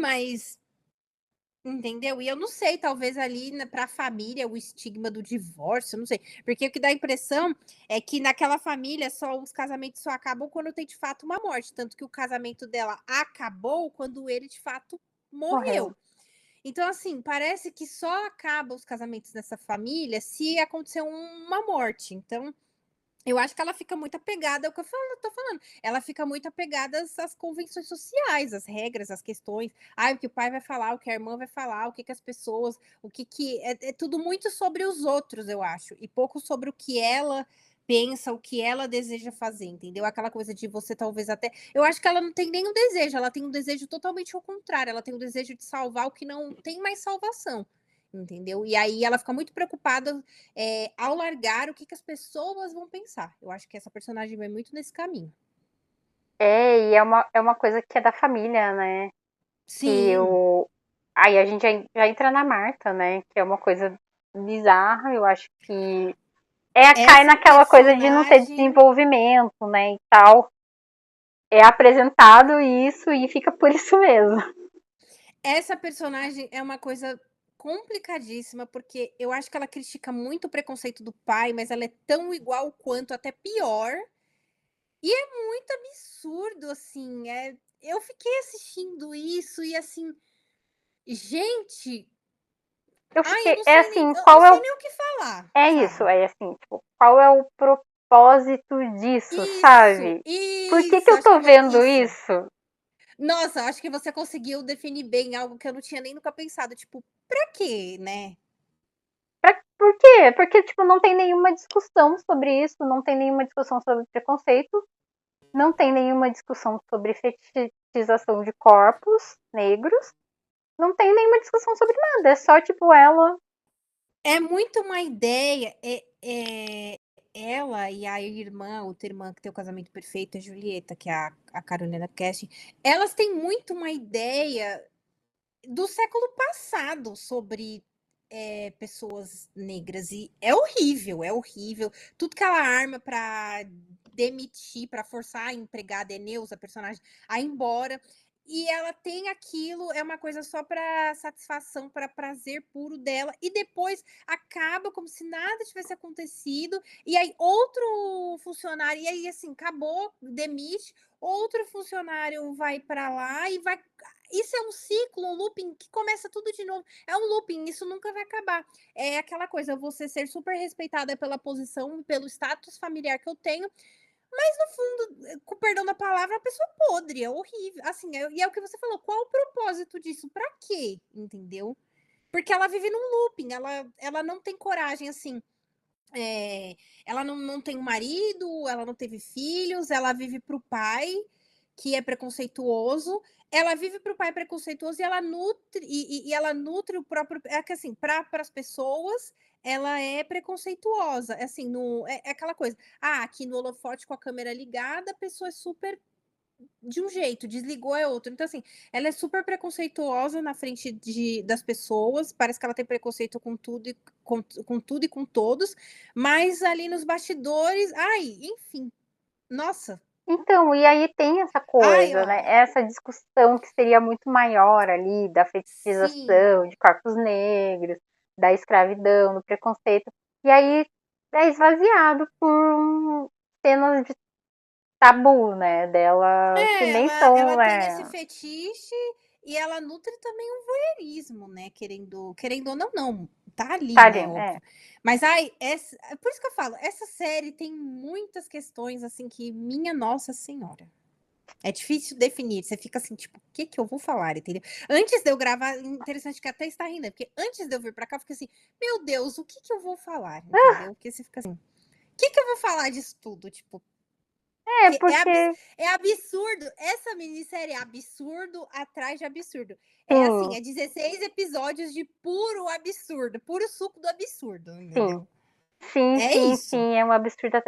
Mas entendeu? E eu não sei, talvez ali para a família o estigma do divórcio, não sei. Porque o que dá a impressão é que naquela família os casamentos só acabam quando tem de fato uma morte. Tanto que o casamento dela acabou quando ele de fato morreu. morreu. Então, assim, parece que só acaba os casamentos nessa família se acontecer uma morte. Então, eu acho que ela fica muito apegada ao que tô falando. Ela fica muito apegada às convenções sociais, às regras, às questões. Ah, o que o pai vai falar, o que a irmã vai falar, o que, que as pessoas, o que que. É tudo muito sobre os outros, eu acho, e pouco sobre o que ela pensa, o que ela deseja fazer, entendeu? Aquela coisa de você talvez até. Eu acho que ela não tem nenhum desejo, ela tem um desejo totalmente ao contrário, ela tem o desejo de salvar o que não tem mais salvação. Entendeu? E aí ela fica muito preocupada ao largar, o que, que as pessoas vão pensar. Eu acho que essa personagem vai muito nesse caminho. E é uma coisa que é da família, né? Que Sim, Aí a gente já entra na Marta, né? Que é uma coisa bizarra, eu acho que cai essa naquela coisa de não ter personagem, desenvolvimento, né? E tal. É apresentado isso e fica por isso mesmo. essa personagem é uma coisa complicadíssima, porque eu acho que ela critica muito o preconceito do pai, mas ela é tão igual quanto, até pior. E é muito absurdo, assim. Eu fiquei assistindo isso e assim, gente, Eu ai, eu fiquei, não sei nem, assim, eu não sei nem o que falar, é isso, sabe? é assim, tipo, qual é o propósito disso, Isso, sabe? Por que isso, eu acho que tô vendo isso. isso? Nossa, acho que você conseguiu definir bem algo que eu não tinha nem nunca pensado, tipo, pra quê, né? Por quê? Porque, tipo, não tem nenhuma discussão sobre isso, não tem nenhuma discussão sobre preconceito, não tem nenhuma discussão sobre fetichização de corpos negros, não tem nenhuma discussão sobre nada. É só, tipo, ela. É muito uma ideia. Ela e a irmã, outra irmã que tem o casamento perfeito, a Julieta, que é a Carolina Casting, elas têm muito uma ideia do século passado sobre pessoas negras. E é horrível, é horrível. Tudo que ela arma para demitir, para forçar a empregada Eneusa, a personagem, a ir embora. E ela tem aquilo, é uma coisa só para satisfação, para prazer puro dela. E depois acaba como se nada tivesse acontecido. E aí, outro funcionário, e aí, assim, acabou, demite. Outro funcionário vai para lá e vai. Isso é um ciclo, um looping que começa tudo de novo. É um looping, isso nunca vai acabar. É aquela coisa, você ser super respeitada pela posição, pelo status familiar que eu tenho, mas no fundo, com perdão da palavra, a pessoa podre, é horrível. Assim, e é o que você falou, qual o propósito disso? Pra quê? Entendeu? Porque ela vive num looping, ela não tem coragem, assim. Ela não tem um marido, ela não teve filhos, ela vive pro pai, que é preconceituoso, ela vive para o pai preconceituoso e ela nutre, e ela nutre o próprio. É que assim, para as pessoas, ela é preconceituosa. Assim, é aquela coisa. Ah, aqui no holofote com a câmera ligada, a pessoa é super de um jeito, desligou é outro. Então, assim, ela é super preconceituosa na frente das pessoas, parece que ela tem preconceito com tudo com tudo e com todos, mas ali nos bastidores, ai, enfim, nossa, Então, e aí tem essa ai, coisa, né? ó, Essa discussão que seria muito maior ali da sim, fetichização de corpos negros, da escravidão, do preconceito. E aí é esvaziado por cenas de tabu, né? Dela que nem ela são. tem esse fetiche e ela nutre também um voyeurismo, né? Querendo ou não, não. Tá ali, Tá ali, né? Óbvio. Mas ai, por isso que eu falo, essa série tem muitas questões assim que, minha Nossa Senhora. É difícil definir. Você fica assim, tipo, o que que eu vou falar, entendeu? Antes de eu gravar, interessante que até está rindo, né? Porque antes de eu vir pra cá, eu fiquei assim, meu Deus, o que que eu vou falar, entendeu? Porque você fica assim, o que que eu vou falar disso tudo? Tipo, é que porque, é absurdo. Essa minissérie é absurdo atrás de absurdo. É assim, sim, é 16 episódios de puro absurdo, puro suco do absurdo, sim, entendeu? sim, É sim, isso. sim, é um absurdo.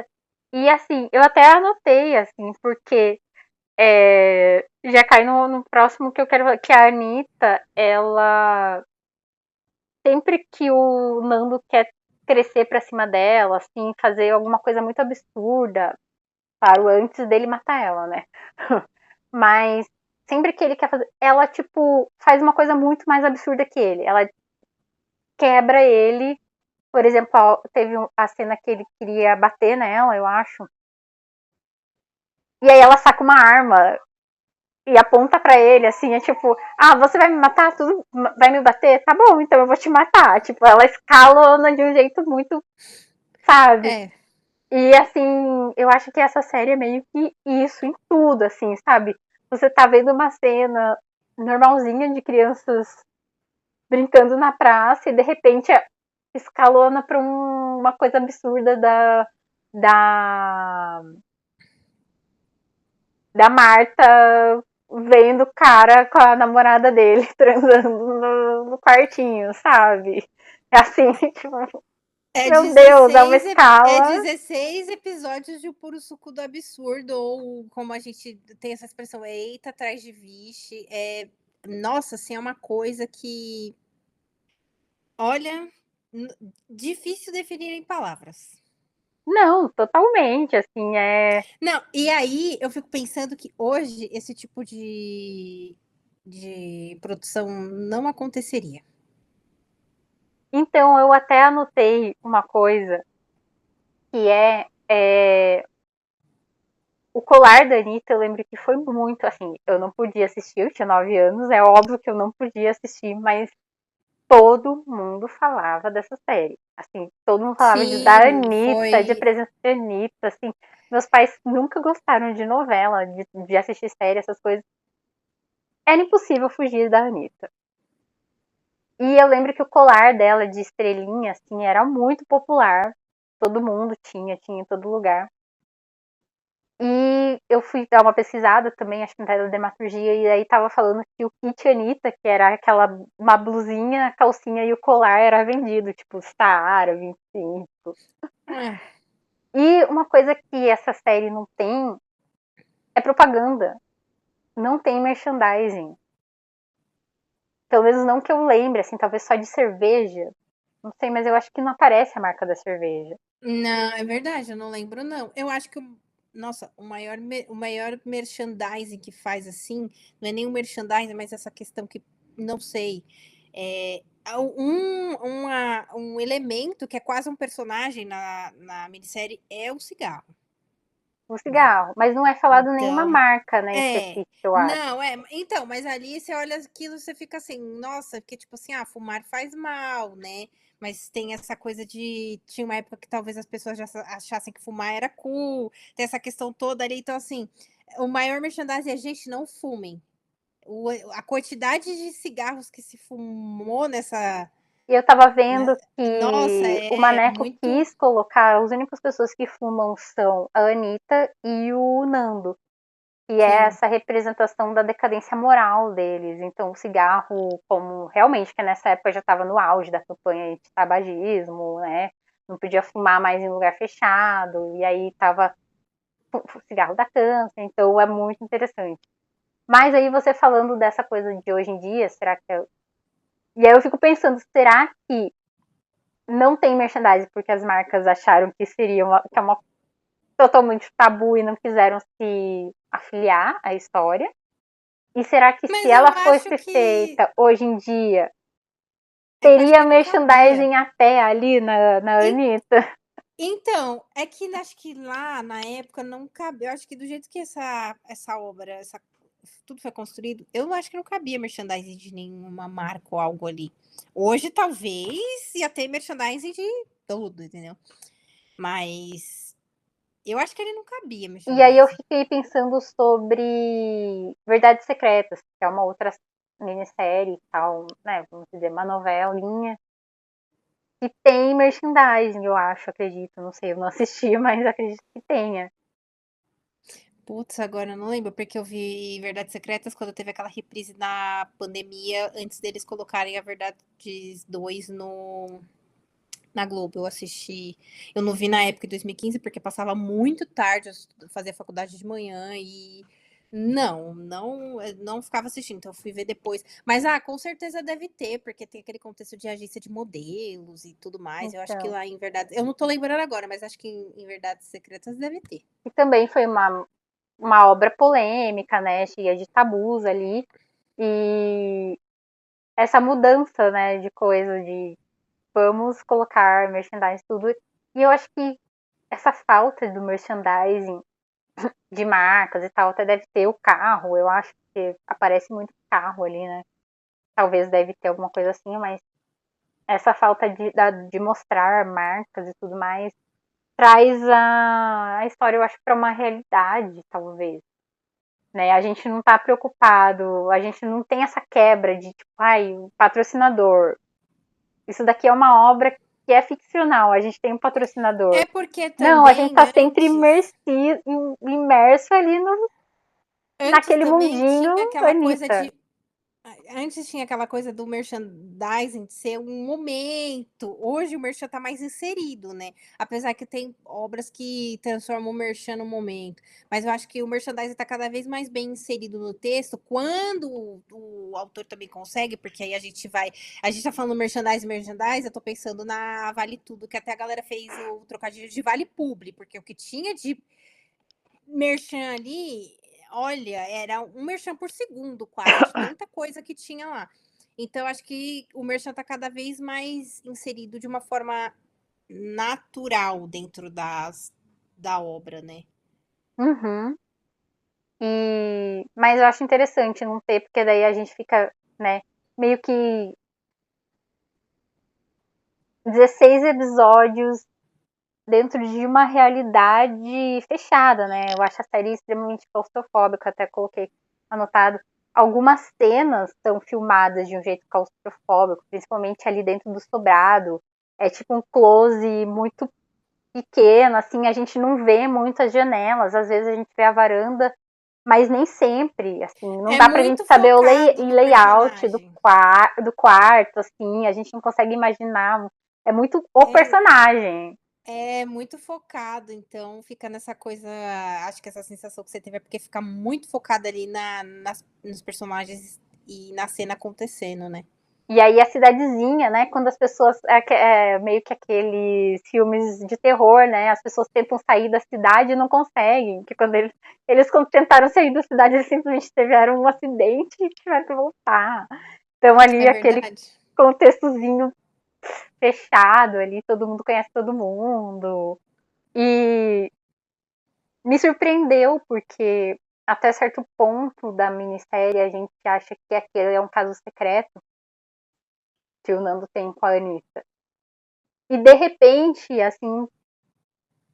E assim, eu até anotei, assim, porque já cai no próximo que eu quero, que a Anitta, ela sempre que o Nando quer crescer pra cima dela, assim, fazer alguma coisa muito absurda, claro, antes dele matar ela, né? Mas sempre que ele quer fazer, ela, tipo, faz uma coisa muito mais absurda que ele. Ela quebra ele. Por exemplo, teve a cena que ele queria bater nela, eu acho. E aí ela saca uma arma e aponta pra ele, assim, é tipo, ah, você vai me matar? Tudo vai me bater? Tá bom, então eu vou te matar. Tipo, ela escalona de um jeito muito, sabe? É. E assim, eu acho que essa série é meio que isso em tudo, assim, sabe? Você tá vendo uma cena normalzinha de crianças brincando na praça e de repente escalona pra uma coisa absurda da, da Marta vendo o cara com a namorada dele transando no quartinho, sabe? É assim, tipo, É meu Deus, é uma 16, é escala. 16 episódios de puro suco do absurdo, ou como a gente tem essa expressão, é eita atrás de vixe. Nossa, assim, é uma coisa que, olha, difícil definir em palavras. Não, totalmente, assim, Não, e aí eu fico pensando que hoje esse tipo de produção não aconteceria. Então, eu até anotei uma coisa que o colar da Anitta, eu lembro que foi muito, assim, eu não podia assistir, eu tinha 9 anos, é óbvio que eu não podia assistir, mas todo mundo falava dessa série. Assim, todo mundo falava da Sim, Anitta, de foi. presença de Anitta, assim. Meus pais nunca gostaram de novela, de assistir série, essas coisas. Era impossível fugir da Anitta. E eu lembro que o colar dela de estrelinha, assim, era muito popular. Todo mundo tinha em todo lugar. E eu fui dar uma pesquisada também, acho que na dermatologia, e aí tava falando que o kit Anitta, que era uma blusinha, calcinha e o colar era vendido, tipo, Saara, 25. Ah, E uma coisa que essa série não tem é propaganda. Não tem merchandising. Pelo menos não que eu lembre, assim, talvez só de cerveja. Não sei, mas eu acho que não aparece a marca da cerveja. não, é verdade, eu não lembro, não. Eu acho que nossa, o maior merchandising que faz assim, não é nem o merchandising, mas essa questão que não sei. É um elemento que é quase um personagem na minissérie é o cigarro, O né? cigarro. Mas não é falado nenhuma Então, marca, né, é. específica, eu acho. Não, é. Então, mas ali você olha aquilo, você fica assim, nossa, porque tipo assim, ah, fumar faz mal, né? Mas tem essa coisa de. Tinha uma época que talvez as pessoas já achassem que fumar era cool, tem essa questão toda ali. Então, assim, o maior merchandising é, gente, não fumem. A quantidade de cigarros que se fumou nessa. E eu tava Né? vendo Nossa, que o é Maneco muito. quis colocar, as únicas pessoas que fumam são a Anitta e o Nando, que é Sim, essa representação da decadência moral deles. Então, o cigarro, como realmente, que nessa época já estava no auge da campanha de tabagismo, né? Não podia fumar mais em lugar fechado, e aí tava o cigarro da câncer, então é muito interessante. Mas aí você falando dessa coisa de hoje em dia, será que é... E aí eu fico pensando, será que não tem merchandising porque as marcas acharam que seria que é uma totalmente tabu e não quiseram se afiliar à história? E será que se mas eu ela acho fosse que. feita hoje em dia, É que eu acho teria que não cabia. merchandising até ali na Anitta? Então, é que acho que lá na época não cabia. Eu acho que do jeito que essa obra, tudo foi construído, eu acho que não cabia merchandising de nenhuma marca ou algo ali. Hoje, talvez, ia ter merchandising de tudo, entendeu? Mas eu acho que ele não cabia E aí eu merchandising. fiquei pensando sobre Verdades Secretas, que é uma outra minissérie e tal, né? Vamos dizer, uma novelinha. Que tem merchandising, eu acho, acredito. Não sei, eu não assisti, mas acredito que tenha. Putz, agora eu não lembro, porque eu vi Verdades Secretas quando teve aquela reprise na pandemia, antes deles colocarem a Verdades 2 no, na Globo. Eu assisti. Eu não vi na época de 2015, porque passava muito tarde, eu fazia faculdade de manhã e. Não ficava assistindo, então eu fui ver depois. Mas, com certeza deve ter, porque tem aquele contexto de agência de modelos e tudo mais. Eu acho que Então. lá em Verdade. Eu não tô lembrando agora, mas acho que em Verdades Secretas deve ter. E também foi uma obra polêmica, né? Cheia de tabus ali. E essa mudança, né, de coisa de vamos colocar merchandising tudo. E eu acho que essa falta do merchandising de marcas e tal, até deve ter o carro, eu acho que aparece muito carro ali, né? Talvez deve ter alguma coisa assim, mas essa falta de mostrar marcas e tudo mais traz a história, eu acho, para uma realidade, talvez. Né? A gente não está preocupado, a gente não tem essa quebra de tipo, ai, o patrocinador. Isso daqui é uma obra que é ficcional, a gente tem um patrocinador. É porque Não, a gente também está sempre imerso ali antes naquele também tinha mundinho aquela coisa Anitta. de. Antes tinha aquela coisa do merchandising de ser um momento. Hoje o merchan tá mais inserido, né? Apesar que tem obras que transformam o merchan no momento. Mas eu acho que o merchandising tá cada vez mais bem inserido no texto, quando o autor também consegue, porque aí a gente vai. A gente tá falando merchandising, eu tô pensando na Vale Tudo, que até a galera fez o trocadilho de Vale Publi, porque o que tinha de merchan ali, olha, era um merchan por segundo quase, de tanta coisa que tinha lá. Então, acho que o merchan está cada vez mais inserido de uma forma natural dentro da obra, né? Uhum. Mas eu acho interessante não ter, porque daí a gente fica, né, meio que 16 episódios dentro de uma realidade fechada, né? Eu acho a série extremamente claustrofóbica, até coloquei anotado. Algumas cenas são filmadas de um jeito claustrofóbico, principalmente ali dentro do sobrado. É tipo um close muito pequeno, assim, a gente não vê muitas janelas, às vezes a gente vê a varanda, mas nem sempre, assim, não É dá pra gente muito saber o focado no layout personagem. do quarto, assim, a gente não consegue imaginar, é muito o É, personagem. é muito focado, então fica nessa coisa. Acho que essa sensação que você teve é porque fica muito focado ali nos personagens e na cena acontecendo, né? E aí a cidadezinha, né, quando as pessoas, meio que aqueles filmes de terror, né, as pessoas tentam sair da cidade e não conseguem, que quando eles quando tentaram sair da cidade, eles simplesmente tiveram um acidente e tiveram que voltar. Então É ali aquele verdade. contextozinho fechado ali, todo mundo conhece todo mundo. E me surpreendeu porque até certo ponto da minissérie a gente acha que aquele é um caso secreto que o Nando tem com a Anitta. E de repente, assim,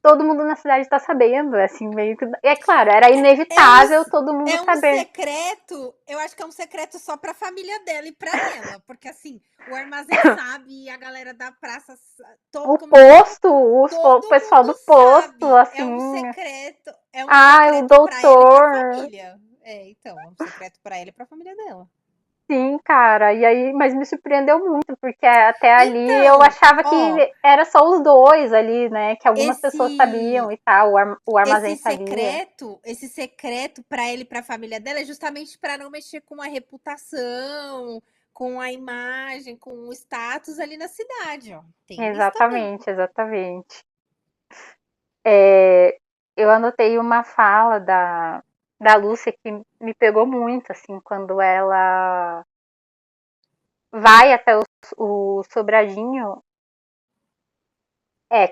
todo mundo na cidade tá sabendo, assim, meio que. É claro, era É um, inevitável todo mundo é um saber. secreto, eu acho que é um secreto só pra família dela e pra ela, porque assim, o armazém sabe, a galera da praça, O como você falou, posto, o todo pessoal mundo do posto, sabe. assim. É um Ah, o secreto pra ela e pra doutor. família. É, então, é um secreto pra ela e pra família dela. Sim, cara. E aí, mas me surpreendeu muito, porque até ali eu Então, achava que ó, era só os dois ali, né? Que algumas pessoas sabiam esse e tal, o armazém sabia. esse secreto para ele e para a família dela é justamente para não mexer com a reputação, com a imagem, com o status ali na cidade, ó. Tem isso também. Exatamente, exatamente. É, eu anotei uma fala da Lúcia que me pegou muito, assim, quando ela vai até o Sobradinho,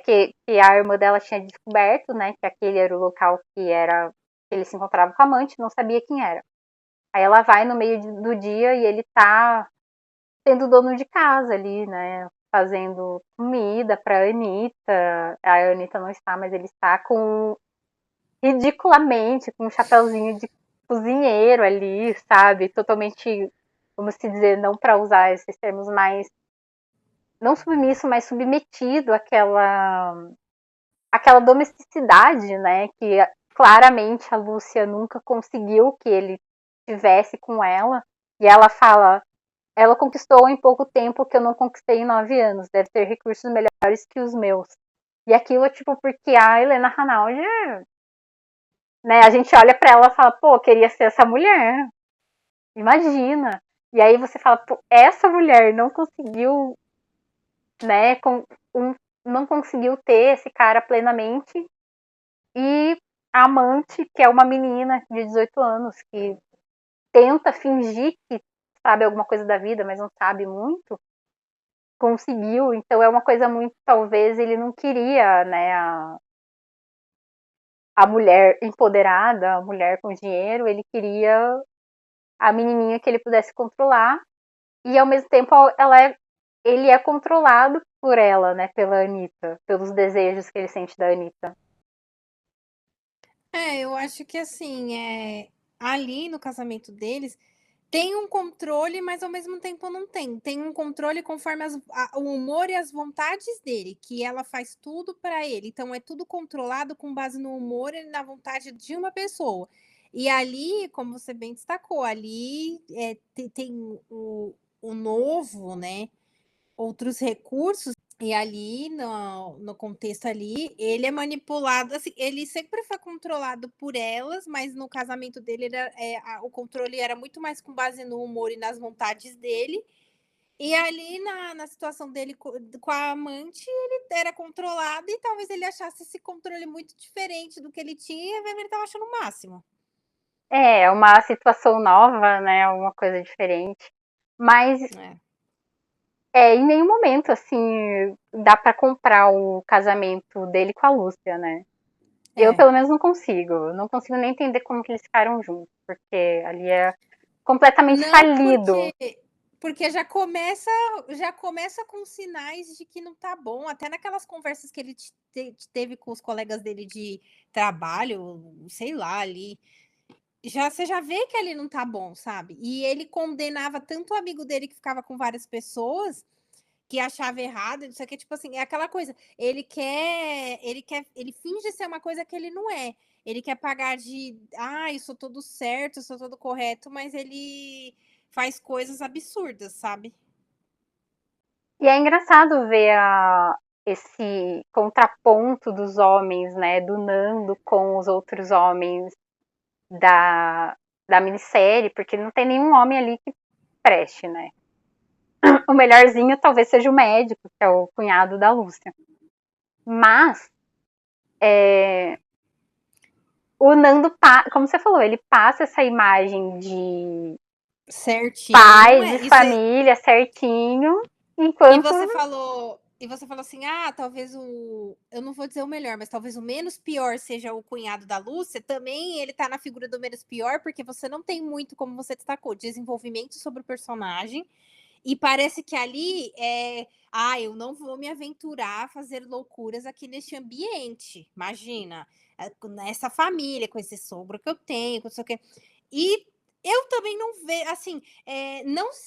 que a irmã dela tinha descoberto, né, que aquele era o local que ele se encontrava com a amante, não sabia quem era. Aí ela vai no meio do dia e ele tá sendo dono de casa ali, né, fazendo comida pra Anitta. A Anitta não está, mas ele está ridiculamente com um chapéuzinho de cozinheiro ali, sabe? Totalmente, como se dizer, não para usar esses termos, mais não submisso, mas submetido àquela domesticidade, né? Que claramente a Lúcia nunca conseguiu que ele tivesse com ela. E ela fala, ela conquistou em pouco tempo o que eu não conquistei em 9 anos. Deve ter recursos melhores que os meus. E aquilo é tipo porque a Helena Ranaldi, né? A gente olha para ela e fala, pô, queria ser essa mulher. Imagina. E aí você fala, pô, essa mulher não conseguiu, né? Não conseguiu ter esse cara plenamente. E a amante, que é uma menina de 18 anos, que tenta fingir que sabe alguma coisa da vida, mas não sabe muito, conseguiu. Então é uma coisa muito, talvez ele não queria, né? A mulher empoderada, a mulher com dinheiro, ele queria a menininha que ele pudesse controlar e ao mesmo tempo ele é controlado por ela, né, pela Anitta, pelos desejos que ele sente da Anitta. É, eu acho que assim, ali no casamento deles tem um controle, mas ao mesmo tempo não tem. Tem um controle conforme o humor e as vontades dele, que ela faz tudo para ele. Então é tudo controlado com base no humor e na vontade de uma pessoa. E ali, como você bem destacou, ali tem o novo, né? Outros recursos. E ali, no contexto ali, ele é manipulado, assim, ele sempre foi controlado por elas, mas no casamento dele o controle era muito mais com base no humor e nas vontades dele. E ali na situação dele com a amante, ele era controlado e talvez ele achasse esse controle muito diferente do que ele tinha, e ele estava achando o máximo. É uma situação nova, né, uma coisa diferente. Mas É. em nenhum momento, assim, dá pra comprar o casamento dele com a Lúcia, né? Eu, É. pelo menos, não consigo. Não consigo nem entender como que eles ficaram juntos, porque ali é completamente Não, falido. porque já começa com sinais de que não tá bom, até naquelas conversas que ele teve com os colegas dele de trabalho, sei lá, ali. Você já vê que ali não tá bom, sabe? E ele condenava tanto o amigo dele que ficava com várias pessoas, que achava errado, isso aqui, tipo assim, é aquela coisa, ele finge ser uma coisa que ele não é. Ele quer pagar de, eu sou todo certo, eu sou todo correto, mas ele faz coisas absurdas, sabe? E é engraçado ver esse contraponto dos homens, né? Do Nando com os outros homens da, da minissérie, porque não tem nenhum homem ali que preste, né? O melhorzinho talvez seja o médico, que é o cunhado da Lúcia. Mas o Nando, como você falou, ele passa essa imagem de Certinho, não pai, é? de Isso é, família, certinho, E enquanto você falou assim: "Ah, talvez eu não vou dizer o melhor, mas talvez o menos pior seja o cunhado da Lúcia", também ele tá na figura do menos pior, porque você não tem muito, como você destacou, desenvolvimento sobre o personagem, e parece que ali eu não vou me aventurar a fazer loucuras aqui neste ambiente, imagina, nessa família, com esse sogro que eu tenho, com não sei o quê. E eu também não vejo, assim,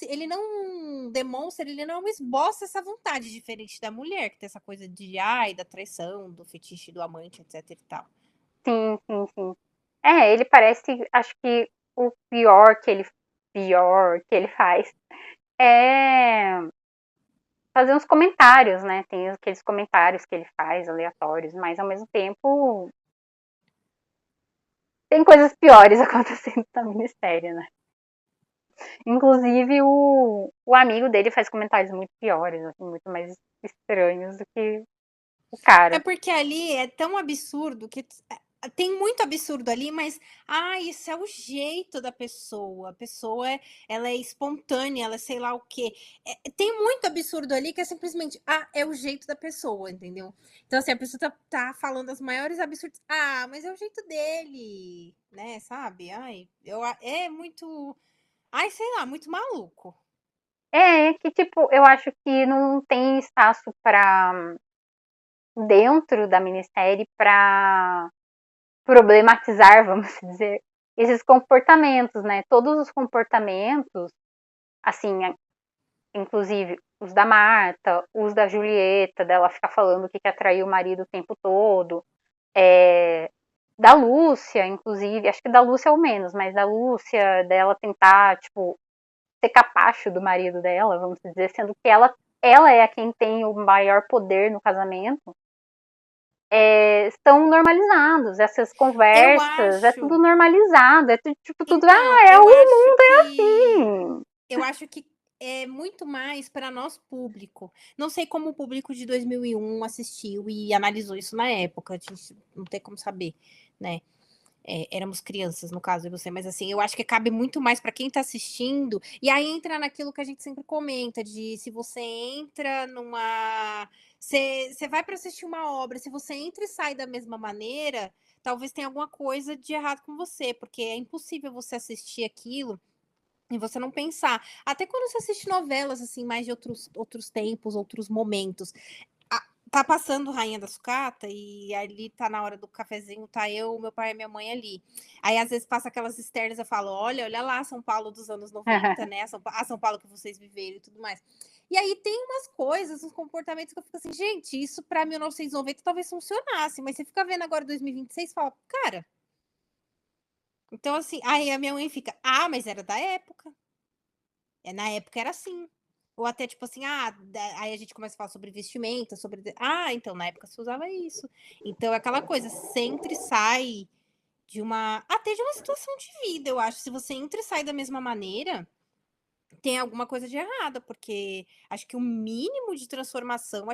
ele não demonstra, ele não esboça essa vontade, diferente da mulher, que tem essa coisa de, da traição, do fetiche do amante, etc e tal. sim, sim, sim. É, ele parece, acho que o pior que ele faz é fazer uns comentários, né? Tem aqueles comentários que ele faz aleatórios, mas ao mesmo tempo tem coisas piores acontecendo no ministério, né? Inclusive o amigo dele faz comentários muito piores, assim, muito mais estranhos do que o É cara. porque ali é tão absurdo que tem muito absurdo ali, mas isso é o jeito da pessoa. A pessoa ela é espontânea, ela é sei lá o quê. Tem muito absurdo ali que é simplesmente, é o jeito da pessoa, entendeu? Então, assim, a pessoa tá falando as maiores absurdos. Mas é o jeito dele, né? Sabe? É muito. Sei lá, muito maluco. É que, tipo, eu acho que não tem espaço para dentro da minissérie para problematizar, vamos dizer, esses comportamentos, né? Todos os comportamentos, assim, inclusive os da Marta, os da Julieta, dela ficar falando que quer trair o marido o tempo todo, da Lúcia, inclusive, acho que da Lúcia é o menos, mas da Lúcia, dela tentar, tipo, ser capacho do marido dela, vamos dizer, sendo que ela é a quem tem o maior poder no casamento, estão normalizados, essas Eu conversas, é tudo acho. normalizado, é tudo, tipo, tudo, Então, é o mundo é assim. eu acho que é muito mais para nosso público. Não sei como o público de 2001 assistiu e analisou isso na época, a gente não tem como saber, né? Éramos crianças, no caso de você, mas assim, eu acho que cabe muito mais para quem está assistindo, e aí entra naquilo que a gente sempre comenta, de se você entra numa. Você vai para assistir uma obra, se você entra e sai da mesma maneira, talvez tenha alguma coisa de errado com você, porque é impossível você assistir aquilo e você não pensar. Até quando você assiste novelas, assim, mais de outros tempos, outros momentos. Tá passando Rainha da Sucata e ali tá na hora do cafezinho, tá eu, meu pai e minha mãe ali. Aí às vezes passa aquelas externas, eu falo, olha lá, São Paulo dos anos 90, né? São Paulo que vocês viveram e tudo mais. E aí tem umas coisas, uns comportamentos que eu fico assim, gente, isso pra 1990 talvez funcionasse, mas você fica vendo agora 2026 e fala, cara. Então, assim, aí a minha mãe fica, mas era da época. Na época era assim. Ou até tipo assim, aí a gente começa a falar sobre vestimenta, então na época se usava isso. Então é aquela coisa, você entra e sai até de uma situação de vida, eu acho. Se você entra e sai da mesma maneira, tem alguma coisa de errada, porque acho que o mínimo de transformação,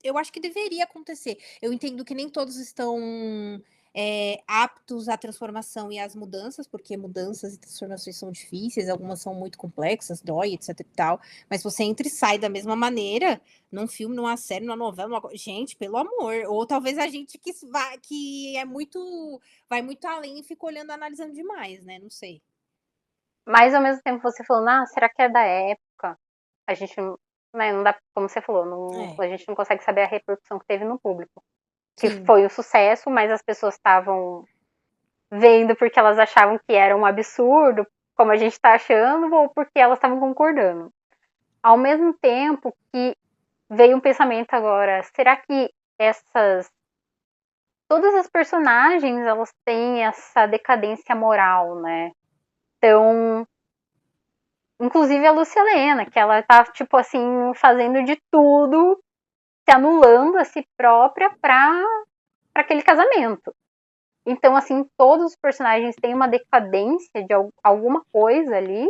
eu acho que deveria acontecer. Eu entendo que nem todos estão aptos à transformação e às mudanças, porque mudanças e transformações são difíceis, algumas são muito complexas, dói, etc e tal. Mas você entra e sai da mesma maneira, num filme, numa série, numa novela, gente, pelo amor. Ou talvez a gente que vai muito além e fica olhando, analisando demais, né? Não sei. Mas ao mesmo tempo você falando, será que é da época? A gente né, não dá, como você falou, É, a gente não consegue saber a repercussão que teve no público. Que sim. foi um sucesso, mas as pessoas estavam vendo porque elas achavam que era um absurdo, como a gente está achando, ou porque elas estavam concordando. ao mesmo tempo que veio um pensamento agora, será que essas todas as personagens elas têm essa decadência moral, né? Então, inclusive a Lúcia Helena, que ela tá tipo assim fazendo de tudo, se anulando a si própria para aquele casamento. Então, assim, todos os personagens têm uma decadência de alguma coisa ali.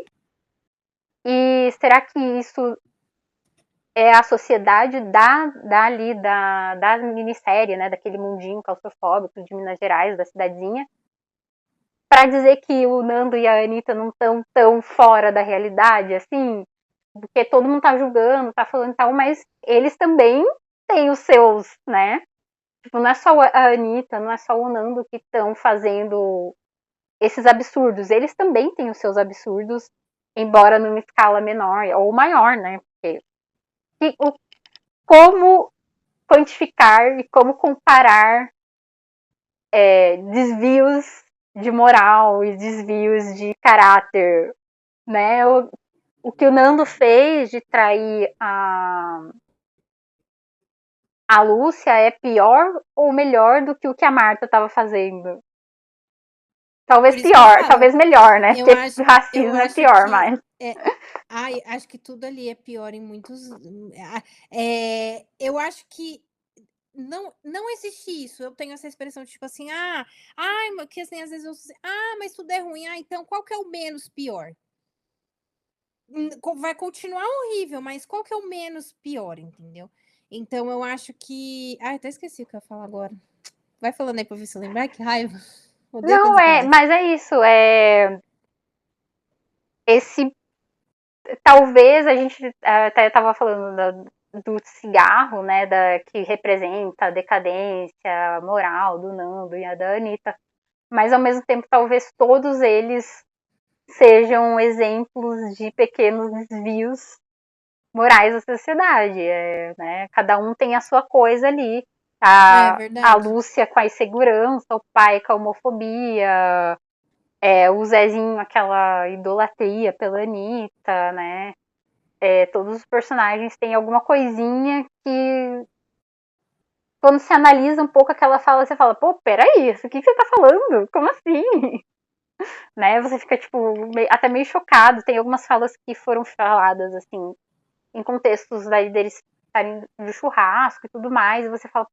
E será que isso é a sociedade da minissérie, né? Daquele mundinho claustrofóbico de Minas Gerais, da cidadezinha, para dizer que o Nando e a Anitta não estão tão fora da realidade, assim? Porque todo mundo tá julgando, tá falando e tal, mas eles também têm os seus, né? Tipo, não é só a Anitta, não é só o Nando que estão fazendo esses absurdos. Eles também têm os seus absurdos, embora numa escala menor ou maior, né? Porque como quantificar e como comparar desvios de moral e desvios de caráter, né? O que o Nando fez de trair a Lúcia é pior ou melhor do que o que a Marta estava fazendo? Talvez Por isso que eu pior, falo, talvez melhor, né? eu Porque acho, eu racismo é acho pior, que mas. ai, acho que tudo ali é pior em muitos. Eu acho que não existe isso. Eu tenho essa expressão de tipo assim, ai, que assim, às vezes eu mas tudo é ruim. Então qual que é o menos pior? Vai continuar horrível, mas qual que é o menos pior, entendeu? Então eu acho que. Ai, até esqueci o que eu ia falar agora. Vai falando aí pra ver se eu lembrar, que raiva. Odeio quando Não, isso acontece. mas é isso. Esse. Talvez a gente até estava falando do cigarro, né? Que representa a decadência moral do Nando e a da Anitta. Mas ao mesmo tempo, talvez todos eles sejam exemplos de pequenos desvios morais da sociedade. Né? Cada um tem a sua coisa ali. É A verdade. Lúcia com a insegurança, o pai com a homofobia, o Zezinho aquela idolatria pela Anitta, né? Todos os personagens têm alguma coisinha que quando se analisa um pouco aquela fala, você fala, pô, peraí, isso que você tá falando? Como assim? Né? Você fica, tipo, até meio chocado. Tem algumas falas que foram faladas, assim, em contextos daí deles estarem no churrasco e tudo mais, e você fala,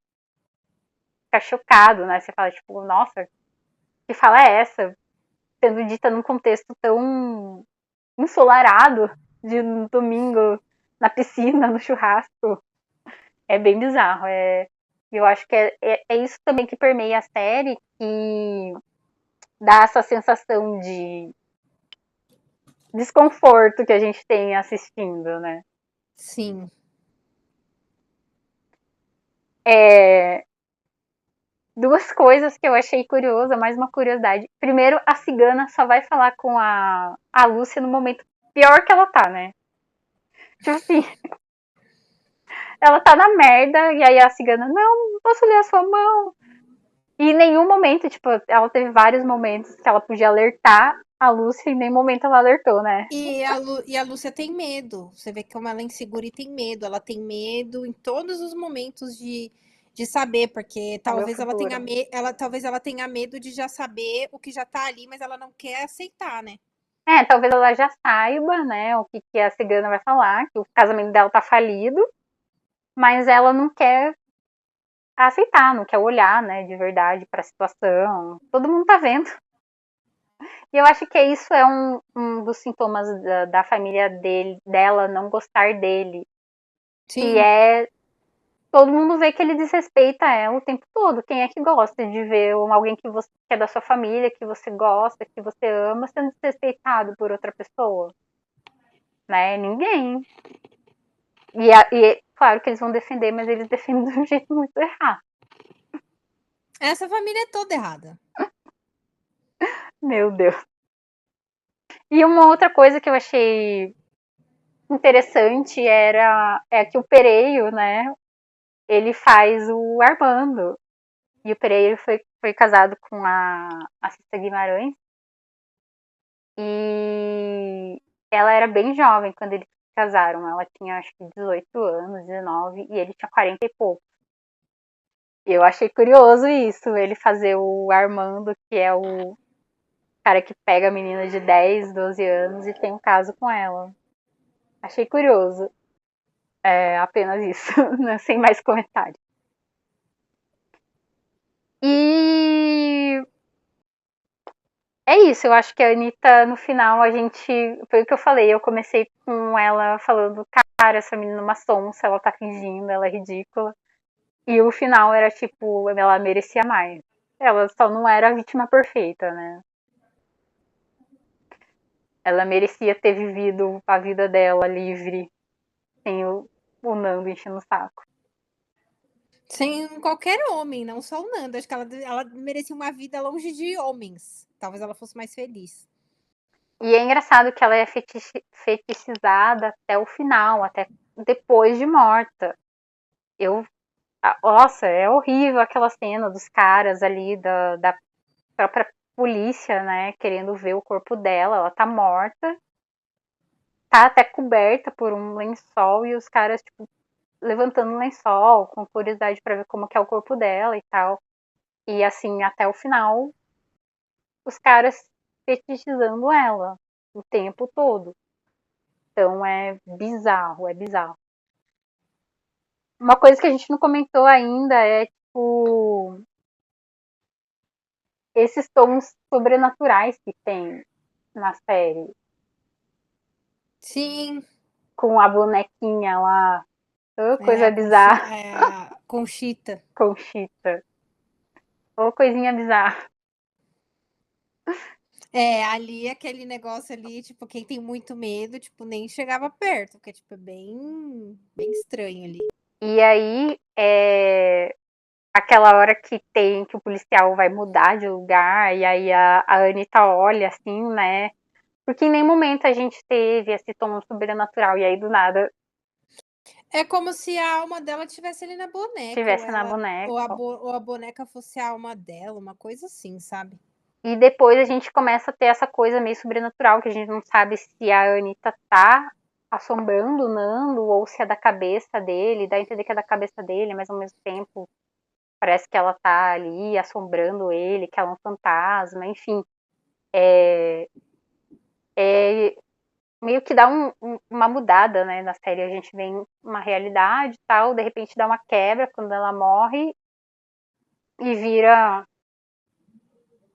fica chocado, né? Você fala, tipo, nossa, que fala é essa? Sendo dita num contexto tão ensolarado de um domingo na piscina, no churrasco. É bem bizarro. Eu acho que é isso também que permeia a série, que dá essa sensação de desconforto que a gente tem assistindo, né? Sim. Duas coisas que eu achei curiosa, mais uma curiosidade. Primeiro, a cigana só vai falar com a Lúcia no momento pior que ela tá, né? Tipo assim, ela tá na merda, e aí a cigana, não posso ler a sua mão. E em nenhum momento, tipo, ela teve vários momentos que ela podia alertar a Lúcia, e em nenhum momento ela alertou, né? E a Lúcia tem medo. Você vê como ela é insegura e tem medo. Ela tem medo em todos os momentos de saber, porque A meu talvez futuro. talvez ela tenha medo de já saber o que já tá ali, mas ela não quer aceitar, né? Talvez ela já saiba, né, o que a cigana vai falar, que o casamento dela tá falido, mas ela não quer aceitar, não quer olhar, né, de verdade para a situação. Todo mundo tá vendo. E eu acho que isso é um dos sintomas da família dela não gostar dele, que Sim. é todo mundo vê que ele desrespeita ela o tempo todo. Quem é que gosta de ver alguém que é da sua família, que você gosta, que você ama, sendo desrespeitado por outra pessoa? Né? Ninguém. E claro que eles vão defender, mas eles defendem de um jeito muito errado. Essa família é toda errada. Meu Deus. E uma outra coisa que eu achei interessante é que o Pereio, né? Ele faz o Armando. E o Pereiro foi casado com a Cissa Guimarães. E ela era bem jovem quando ele casaram. Ela tinha acho que 18 anos, 19, e ele tinha 40 e pouco. Eu achei curioso isso, ele fazer o Armando, que é o cara que pega a menina de 10, 12 anos e tem um caso com ela. Achei curioso. É apenas isso, né? Sem mais comentários. E é isso, eu acho que a Anitta, no final, a gente. Foi o que eu falei, eu comecei com ela falando, cara, essa menina é uma sonsa, ela tá fingindo, ela é ridícula. E o final era tipo, ela merecia mais. Ela só não era a vítima perfeita, né? Ela merecia ter vivido a vida dela livre, sem o Nando enchendo o saco. Sem qualquer homem, não só o Nando. Acho que ela merecia uma vida longe de homens. Talvez ela fosse mais feliz. E é engraçado que ela é fetichizada até o final, até depois de morta. Nossa, é horrível aquela cena dos caras ali, da própria polícia, né, querendo ver o corpo dela. Ela tá morta, tá até coberta por um lençol e os caras, tipo, levantando o lençol, com curiosidade pra ver como que é o corpo dela e tal. E assim, até o final, os caras fetichizando ela o tempo todo. Então é bizarro, é bizarro. Uma coisa que a gente não comentou ainda é, tipo, esses tons sobrenaturais que tem na série. Sim. Com a bonequinha lá. Oh, É, coisa bizarra. a Conchita. Conchita. Ou coisinha bizarra. É, ali, aquele negócio ali, tipo, quem tem muito medo, tipo, nem chegava perto, porque, tipo, é bem estranho ali. E aí, aquela hora que o policial vai mudar de lugar, e aí a Anitta olha assim, né? Porque em nenhum momento a gente teve esse tom sobrenatural, e aí do nada É como se a alma dela tivesse ali na boneca, ou tivesse na ela, boneca. ou a boneca fosse a alma dela, uma coisa assim, sabe? E depois a gente começa a ter essa coisa meio sobrenatural, que a gente não sabe se a Anitta tá assombrando o Nando ou se é da cabeça dele, dá a entender que é da cabeça dele, mas ao mesmo tempo parece que ela tá ali assombrando ele, que ela é um fantasma, enfim. É meio que dá uma mudada, né, na série. A gente vem uma realidade e tal, de repente dá uma quebra quando ela morre e vira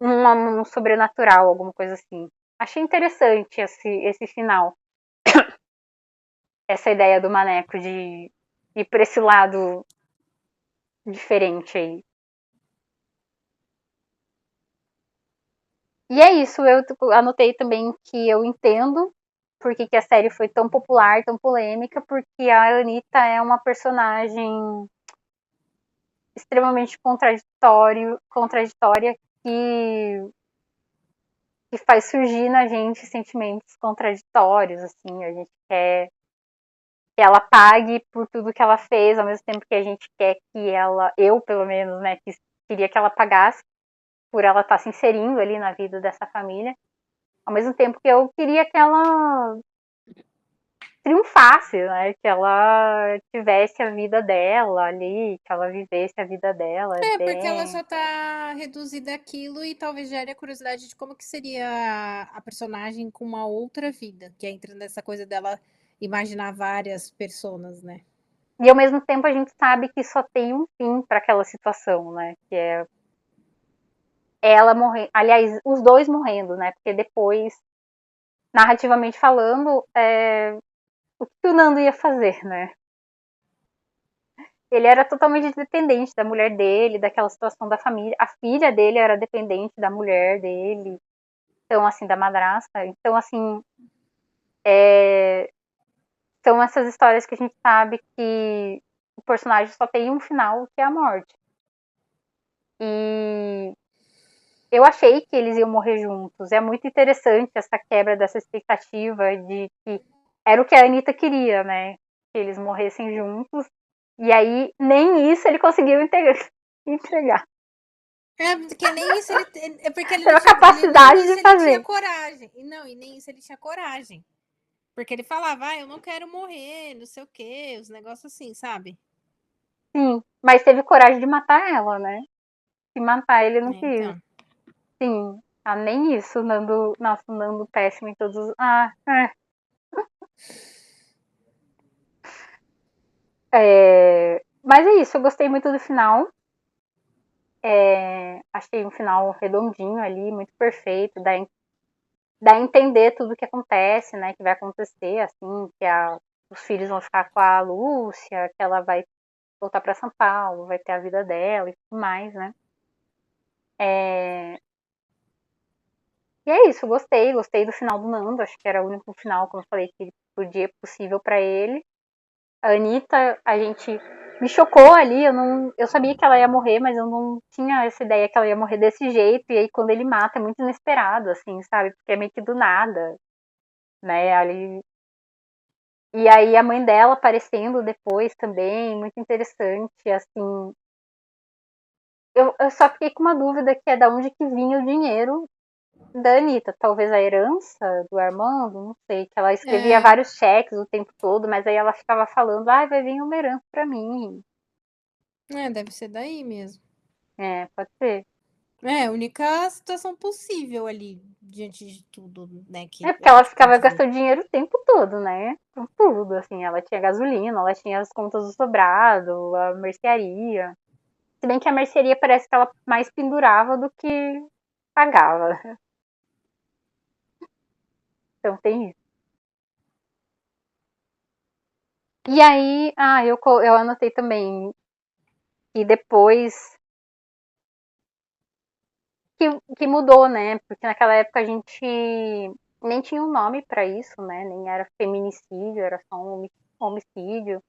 um sobrenatural, alguma coisa assim. Achei interessante esse final. Essa ideia do Maneco de ir pra esse lado diferente aí. E é isso, eu anotei também que eu entendo por que a série foi tão popular, tão polêmica, porque a Anitta é uma personagem extremamente contraditória que faz surgir na gente sentimentos contraditórios, assim, a gente quer que ela pague por tudo que ela fez, ao mesmo tempo que a gente quer que ela, eu pelo menos, né, queria que ela pagasse por ela estar se inserindo ali na vida dessa família, ao mesmo tempo que eu queria que ela triunfasse, né, que ela tivesse a vida dela ali, que ela vivesse a vida dela É, porque ela bem. só tá reduzida àquilo e talvez gere a curiosidade de como que seria a personagem com uma outra vida, que entra nessa coisa dela imaginar várias personas, né? E ao mesmo tempo a gente sabe que só tem um fim para aquela situação, né, que é ela morrer, aliás, os dois morrendo, né, porque depois, narrativamente falando, o que o Nando ia fazer, né? Ele era totalmente dependente da mulher dele, daquela situação da família. A filha dele era dependente da mulher dele, então, assim, da madrasta. Então, assim, são essas histórias que a gente sabe que o personagem só tem um final, que é a morte. E eu achei que eles iam morrer juntos. É muito interessante essa quebra dessa expectativa de que era o que a Anitta queria, né? Que eles morressem juntos. E aí, nem isso ele conseguiu entregar. É, porque nem isso ele. É porque ele Teve não a tinha. Nem capacidade de isso ele tinha fazer. coragem. E não, e nem isso ele tinha coragem. Porque ele falava: "Ah, eu não quero morrer, não sei o quê", os negócios assim, sabe. Sim, mas teve coragem de matar ela, né. Se matar ele não É, quis. então. Sim. Ah, nem isso, o Nando, nossa, o Nando péssimo em todos os. Mas é isso, eu gostei muito do final. Achei um final redondinho ali, muito perfeito. Dá a entender tudo o que acontece, né? Que vai acontecer, assim, os filhos vão ficar com a Lúcia, que ela vai voltar para São Paulo, vai ter a vida dela e tudo mais, né? E é isso, gostei do final do Nando, acho que era o único final, como eu falei, que podia possível para ele. A Anitta, a gente me chocou ali, eu sabia que ela ia morrer, mas eu não tinha essa ideia que ela ia morrer desse jeito, e aí quando ele mata é muito inesperado, assim, sabe? Porque é meio que do nada, né? Ali. E aí a mãe dela aparecendo depois também, muito interessante, assim. Eu só fiquei com uma dúvida que é da onde que vinha o dinheiro da Anitta. Talvez a herança do Armando, não sei, que ela escrevia É, vários cheques o tempo todo, mas aí ela ficava falando, vai vir uma herança pra mim. deve ser daí mesmo. Pode ser. É, a única situação possível ali, diante de tudo, né, que É porque a ela gente ficava pode ver. gastando dinheiro o tempo todo, né? Com tudo, assim. Ela tinha gasolina, ela tinha as contas do sobrado, a mercearia. Se bem que a mercearia parece que ela mais pendurava do que pagava. Então tem isso. E aí, eu anotei também que depois que mudou, né? Porque naquela época a gente nem tinha um nome para isso, né? Nem era feminicídio, era só um homicídio.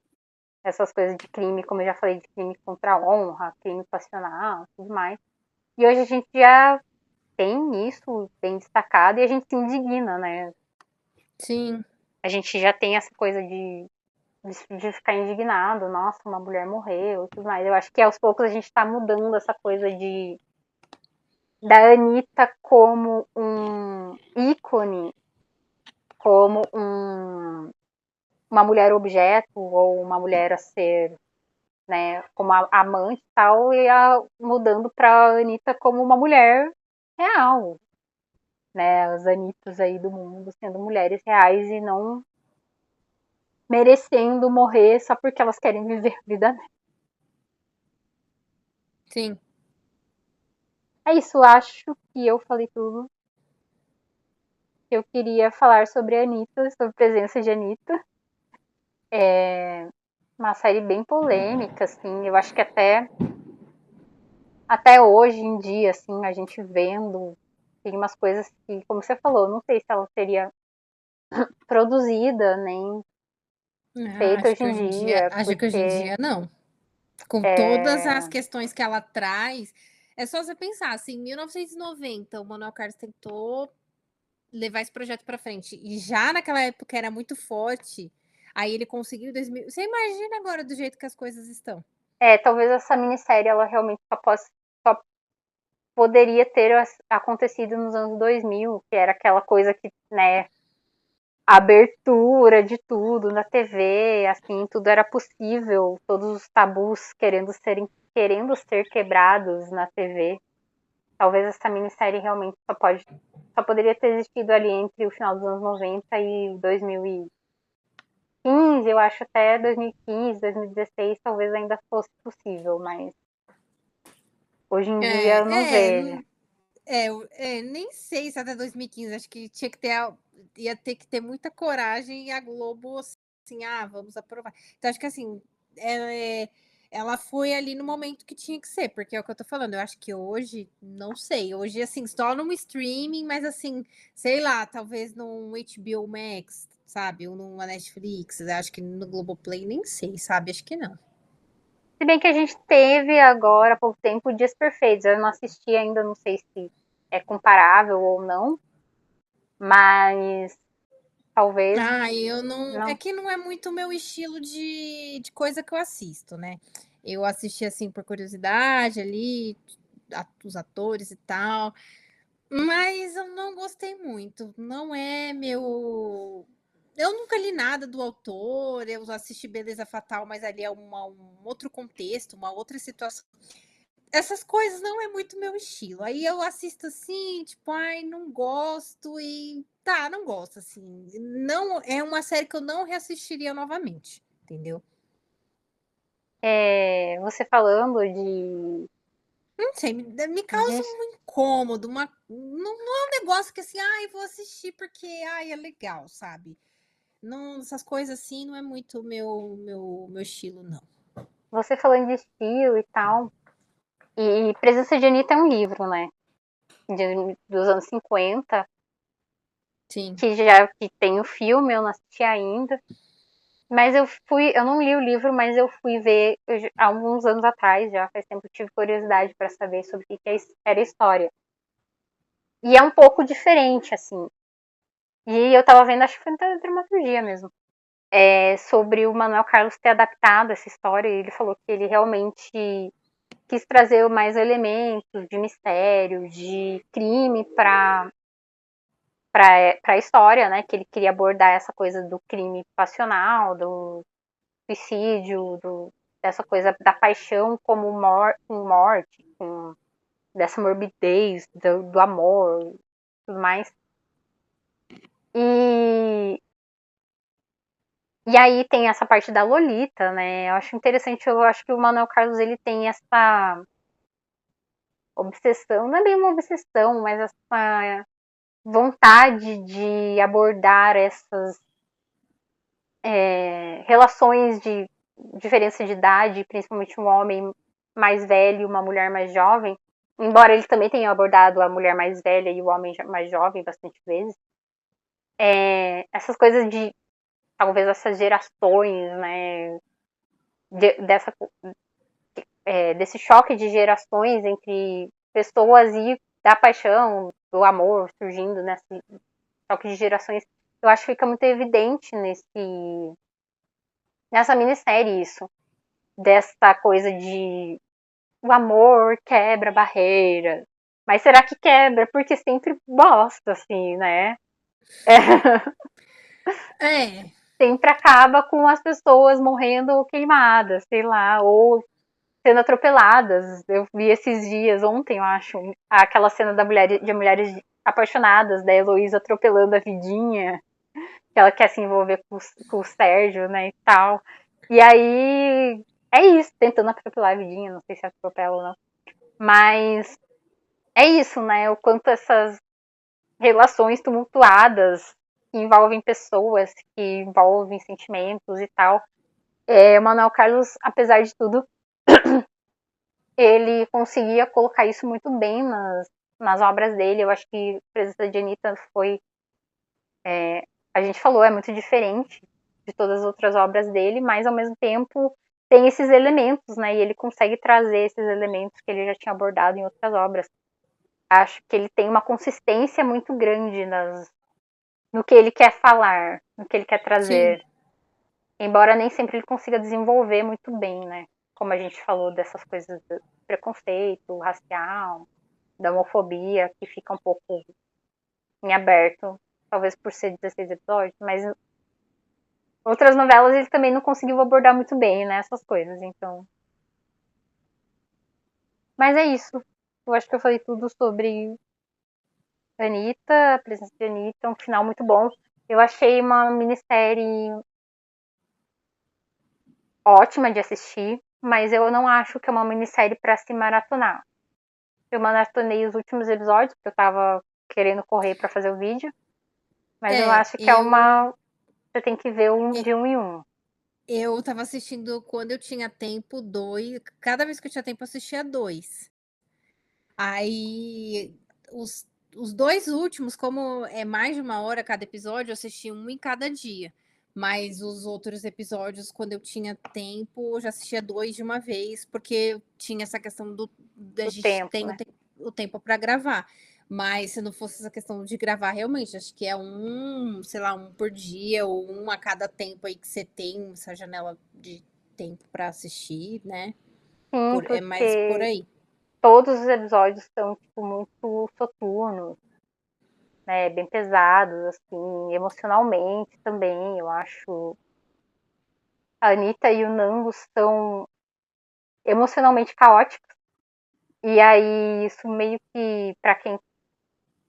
Essas coisas de crime, como eu já falei, de crime contra a honra, crime passional, tudo mais. E hoje a gente já tem isso bem destacado e a gente se indigna, né? Sim, A gente já tem essa coisa de ficar indignado, nossa, uma mulher morreu, tudo mais. Eu acho que aos poucos a gente está mudando essa coisa da Anitta como um ícone, como uma mulher objeto ou uma mulher a ser, né, como a amante e tal, e mudando para Anitta como uma mulher real, né, as Anitas aí do mundo sendo mulheres reais e não merecendo morrer só porque elas querem viver a vida. sim. É isso, acho que eu falei tudo que eu queria falar sobre a Anitta, sobre a presença de Anitta. É uma série bem polêmica, assim, eu acho que até hoje em dia, assim, a gente vendo, tem umas coisas que, como você falou, não sei se ela seria produzida, nem Ah, feita hoje em dia, acho que hoje em porque dia não. Com todas as é, questões que ela traz, é só você pensar, assim, em 1990 o Manuel Carlos tentou levar esse projeto para frente, e já naquela época era muito forte, aí ele conseguiu em 2000, você imagina agora do jeito que as coisas estão. talvez essa minissérie ela realmente só poderia ter acontecido nos anos 2000, que era aquela coisa que, né, a abertura de tudo na TV, assim, tudo era possível, todos os tabus querendo ser quebrados na TV. Talvez essa minissérie realmente só poderia ter existido ali entre o final dos anos 90 e 2015, eu acho até 2015, 2016 talvez ainda fosse possível, mas hoje em dia eu não É, é, vejo. nem sei se até 2015, acho que tinha que ter ia ter que ter muita coragem e a Globo, assim: "Ah, vamos aprovar". Então acho que assim, ela foi ali no momento que tinha que ser, porque é o que eu tô falando, eu acho que hoje, não sei, hoje, assim, só num streaming, mas assim, sei lá, talvez num HBO Max, sabe, ou numa Netflix, eu acho que no Globoplay nem sei, sabe, acho que não. Se bem que a gente teve agora há pouco tempo Dias Perfeitos. Eu não assisti ainda, não sei se é comparável ou não, mas talvez Ah, eu não, é não. que não é muito o meu estilo de coisa que eu assisto, né. Eu assisti, assim, por curiosidade ali, os atores e tal, mas eu não gostei muito, não é meu, eu nunca li nada do autor, eu assisti Beleza Fatal, mas ali é um outro contexto, uma outra situação. Essas coisas não é muito meu estilo. Aí eu assisto assim, tipo, ai, não gosto e tá, não gosto, assim. Não é uma série que eu não reassistiria novamente, entendeu? Você falando de, Não sei, me causa de um incômodo, não é um negócio que assim, ai, vou assistir porque, ai, é legal, sabe? Não, essas coisas assim não é muito meu estilo, não. Você falando de estilo e tal. E Presença de Anitta é um livro, né? Dos anos 50, Sim. que tem o filme, eu não assisti ainda. Mas eu não li o livro, mas eu fui ver há alguns anos atrás, já faz tempo que tive curiosidade para saber sobre o que era a história. E é um pouco diferente, assim. E eu tava vendo, acho que foi na dramaturgia mesmo, sobre o Manuel Carlos ter adaptado essa história. E ele falou que ele realmente quis trazer mais elementos de mistério, de crime para a história, né? Que ele queria abordar essa coisa do crime passional, do suicídio, dessa coisa da paixão como com morte, com dessa morbidez, do amor e tudo mais. E, e aí tem essa parte da Lolita, né? Eu acho interessante, eu acho que o Manuel Carlos ele tem essa obsessão, não é bem uma obsessão, mas essa vontade de abordar essas relações de diferença de idade, principalmente um homem mais velho e uma mulher mais jovem, embora ele também tenha abordado a mulher mais velha e o homem mais jovem bastante vezes, essas coisas de talvez essas gerações, né, dessa, desse choque de gerações entre pessoas e da paixão, do amor surgindo nesse choque de gerações, eu acho que fica muito evidente nessa minissérie isso, dessa coisa de o amor quebra barreiras. Mas será que quebra? Porque sempre bosta, assim, né? É, É, sempre acaba com as pessoas morrendo ou queimadas, sei lá, ou sendo atropeladas. Eu vi esses dias, ontem, eu acho, aquela cena de mulheres apaixonadas, da Heloísa atropelando a Vidinha, que ela quer se envolver com o Sérgio, né, e tal. E aí, é isso, tentando atropelar a Vidinha, não sei se atropela ou não. Mas é isso, né? O quanto essas relações tumultuadas que envolvem pessoas, que envolvem sentimentos e tal. O Manuel Carlos, apesar de tudo, ele conseguia colocar isso muito bem nas obras dele. Eu acho que Presença de Anitta foi. A gente falou, é muito diferente de todas as outras obras dele, mas ao mesmo tempo tem esses elementos, né? E ele consegue trazer esses elementos que ele já tinha abordado em outras obras. Acho que ele tem uma consistência muito grande no que ele quer falar, no que ele quer sim, trazer. Embora nem sempre ele consiga desenvolver muito bem, né? Como a gente falou dessas coisas do preconceito racial, da homofobia, que fica um pouco em aberto, talvez por ser 16 episódios, mas outras novelas ele também não conseguiu abordar muito bem, né? Essas coisas, então. Mas é isso. Eu acho que eu falei tudo sobre Anitta, a presença de Anitta, um final muito bom. Eu achei uma minissérie ótima de assistir, mas eu não acho que é uma minissérie para se maratonar. Eu maratonei os últimos episódios, porque eu tava querendo correr para fazer o vídeo, mas eu é, acho que é uma. Você tem que ver de um em um. eu estava assistindo quando eu tinha tempo, 2 cada vez que eu tinha tempo eu assistia 2. Aí, os 2 últimos, como é mais de 1 hora cada episódio, eu assisti um em cada dia. Mas os outros episódios, quando eu tinha tempo, eu já assistia 2 de uma vez, porque tinha essa questão da Do gente tempo, tem né? o tempo para gravar. Mas se não fosse essa questão de gravar realmente, acho que é um, sei lá, um por dia ou um a cada tempo aí que você tem essa janela de tempo para assistir, né, Sim, é mais por porque aí. todos os episódios são, tipo, muito soturnos. né, bem pesados, assim, emocionalmente também, eu acho. A Anitta e o Nango são emocionalmente caóticos, e aí isso meio que, para quem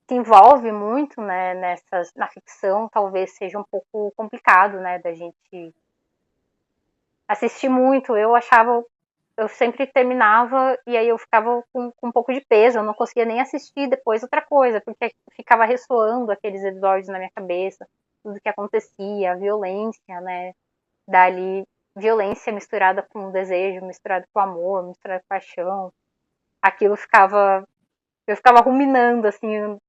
se envolve muito, né, na ficção, talvez seja um pouco complicado, né, da gente assistir muito. Eu sempre terminava e aí eu ficava com um pouco de peso, eu não conseguia nem assistir depois outra coisa, porque ficava ressoando aqueles episódios na minha cabeça, tudo que acontecia, a violência, né, dali, violência misturada com desejo, misturada com amor, misturada com paixão. Aquilo ficava, eu ficava ruminando, assim,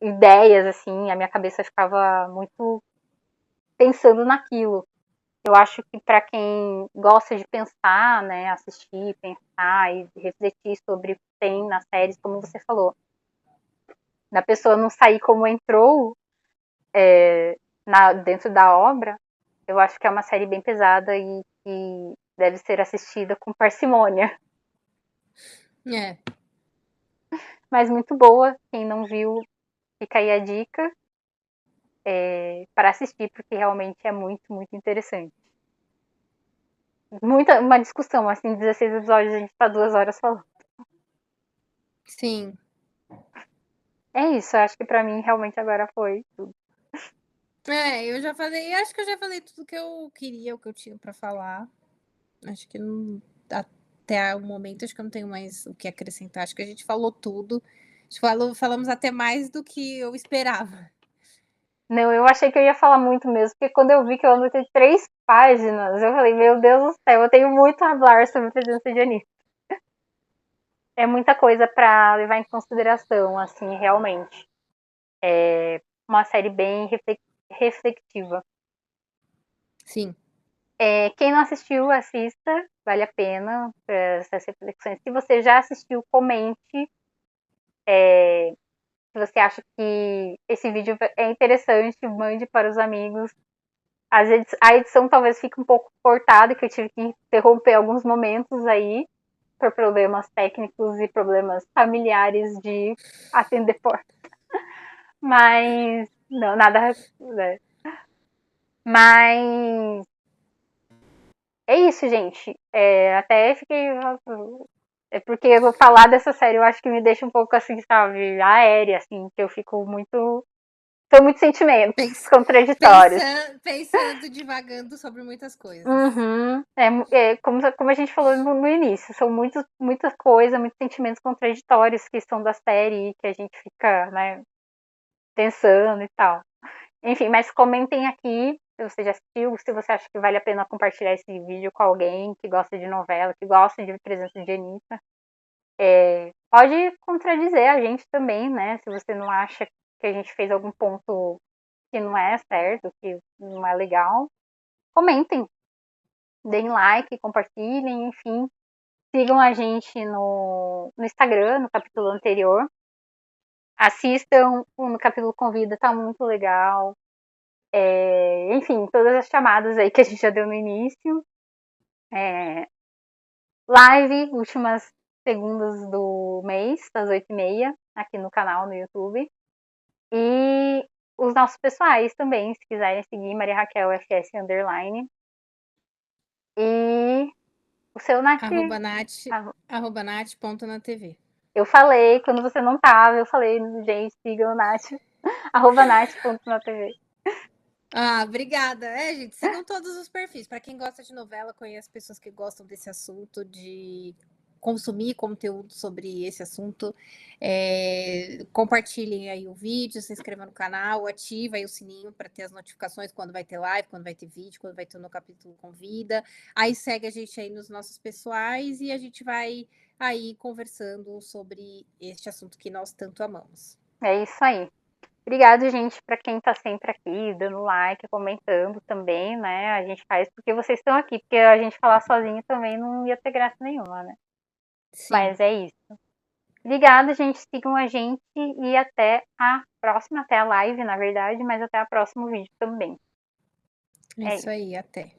ideias, assim, a minha cabeça ficava muito pensando naquilo. Eu acho que para quem gosta de pensar, né, assistir, pensar e refletir sobre o que tem nas séries, como você falou, da pessoa não sair como entrou dentro da obra, eu acho que é uma série bem pesada e que deve ser assistida com parcimônia. É, Mas muito boa, quem não viu, fica aí a dica para assistir, porque realmente é muito, muito interessante. Uma discussão, assim, 16 episódios, a gente tá 2 horas falando. sim. É isso, eu acho que pra mim realmente agora foi tudo. Eu já falei, acho que eu já falei tudo que eu queria, o que eu tinha para falar. Acho que não, até o momento, acho que eu não tenho mais o que acrescentar. Acho que a gente falou tudo. Falamos até mais do que eu esperava. Não, eu achei que eu ia falar muito mesmo, porque quando eu vi que eu anotei 3 páginas, eu falei, meu Deus do céu, eu tenho muito a falar sobre a presença de Anitta. É muita coisa pra levar em consideração, assim, realmente. É uma série bem reflexiva. Sim, Quem não assistiu, assista, vale a pena essas reflexões. Se você já assistiu, comente. Se você acha que esse vídeo é interessante, mande para os amigos. A edição talvez fique um pouco cortada, que eu tive que interromper alguns momentos aí, por problemas técnicos e problemas familiares de atender porta. Mas, não, nada, né? Mas é isso, gente. Até fiquei. É porque eu vou falar dessa série, eu acho que me deixa um pouco assim, sabe, aérea, assim, que eu fico muito. São muitos sentimentos Pens- contraditórios. pensando, divagando sobre muitas coisas. Uhum. Como a gente falou no início, são muita coisa, muitos sentimentos contraditórios que estão da série, que a gente fica, né, pensando e tal. Enfim, mas comentem aqui se você já assistiu, se você acha que vale a pena compartilhar esse vídeo com alguém que gosta de novela, que gosta de presença de Anitta. Pode contradizer a gente também, né? Se você não acha que a gente fez algum ponto que não é certo, que não é legal, comentem, deem like, compartilhem, enfim. Sigam a gente no Instagram, no capítulo anterior. Assistam no capítulo Convida, tá muito legal. Enfim, todas as chamadas aí que a gente já deu no início. Live, últimas segundas do mês, das 8h30, aqui no canal, no YouTube. E os nossos pessoais também, se quiserem seguir, Maria Raquel FS _. E o seu, Nath? Arroba Nath, Ah, arroba Nath.na TV. eu falei, quando você não tava, eu falei, gente, sigam o Nath, arroba Nath.na TV. Ah, obrigada. Gente, sigam todos os perfis. Para quem gosta de novela, conhece pessoas que gostam desse assunto, de consumir conteúdo sobre esse assunto. Compartilhem aí o vídeo, se inscrevam no canal, ativa aí o sininho para ter as notificações quando vai ter live, quando vai ter vídeo, quando vai ter no capítulo Convida. Aí segue a gente aí nos nossos pessoais e a gente vai aí conversando sobre este assunto que nós tanto amamos. É isso aí. Obrigado, gente, para quem tá sempre aqui, dando like, comentando também, né? A gente faz porque vocês estão aqui, porque a gente falar sozinho também não ia ter graça nenhuma, né? Sim, Mas é isso. Obrigada, gente. Sigam a gente e até a próxima, até a live, na verdade, mas até o próximo vídeo também. é É isso isso. aí, até.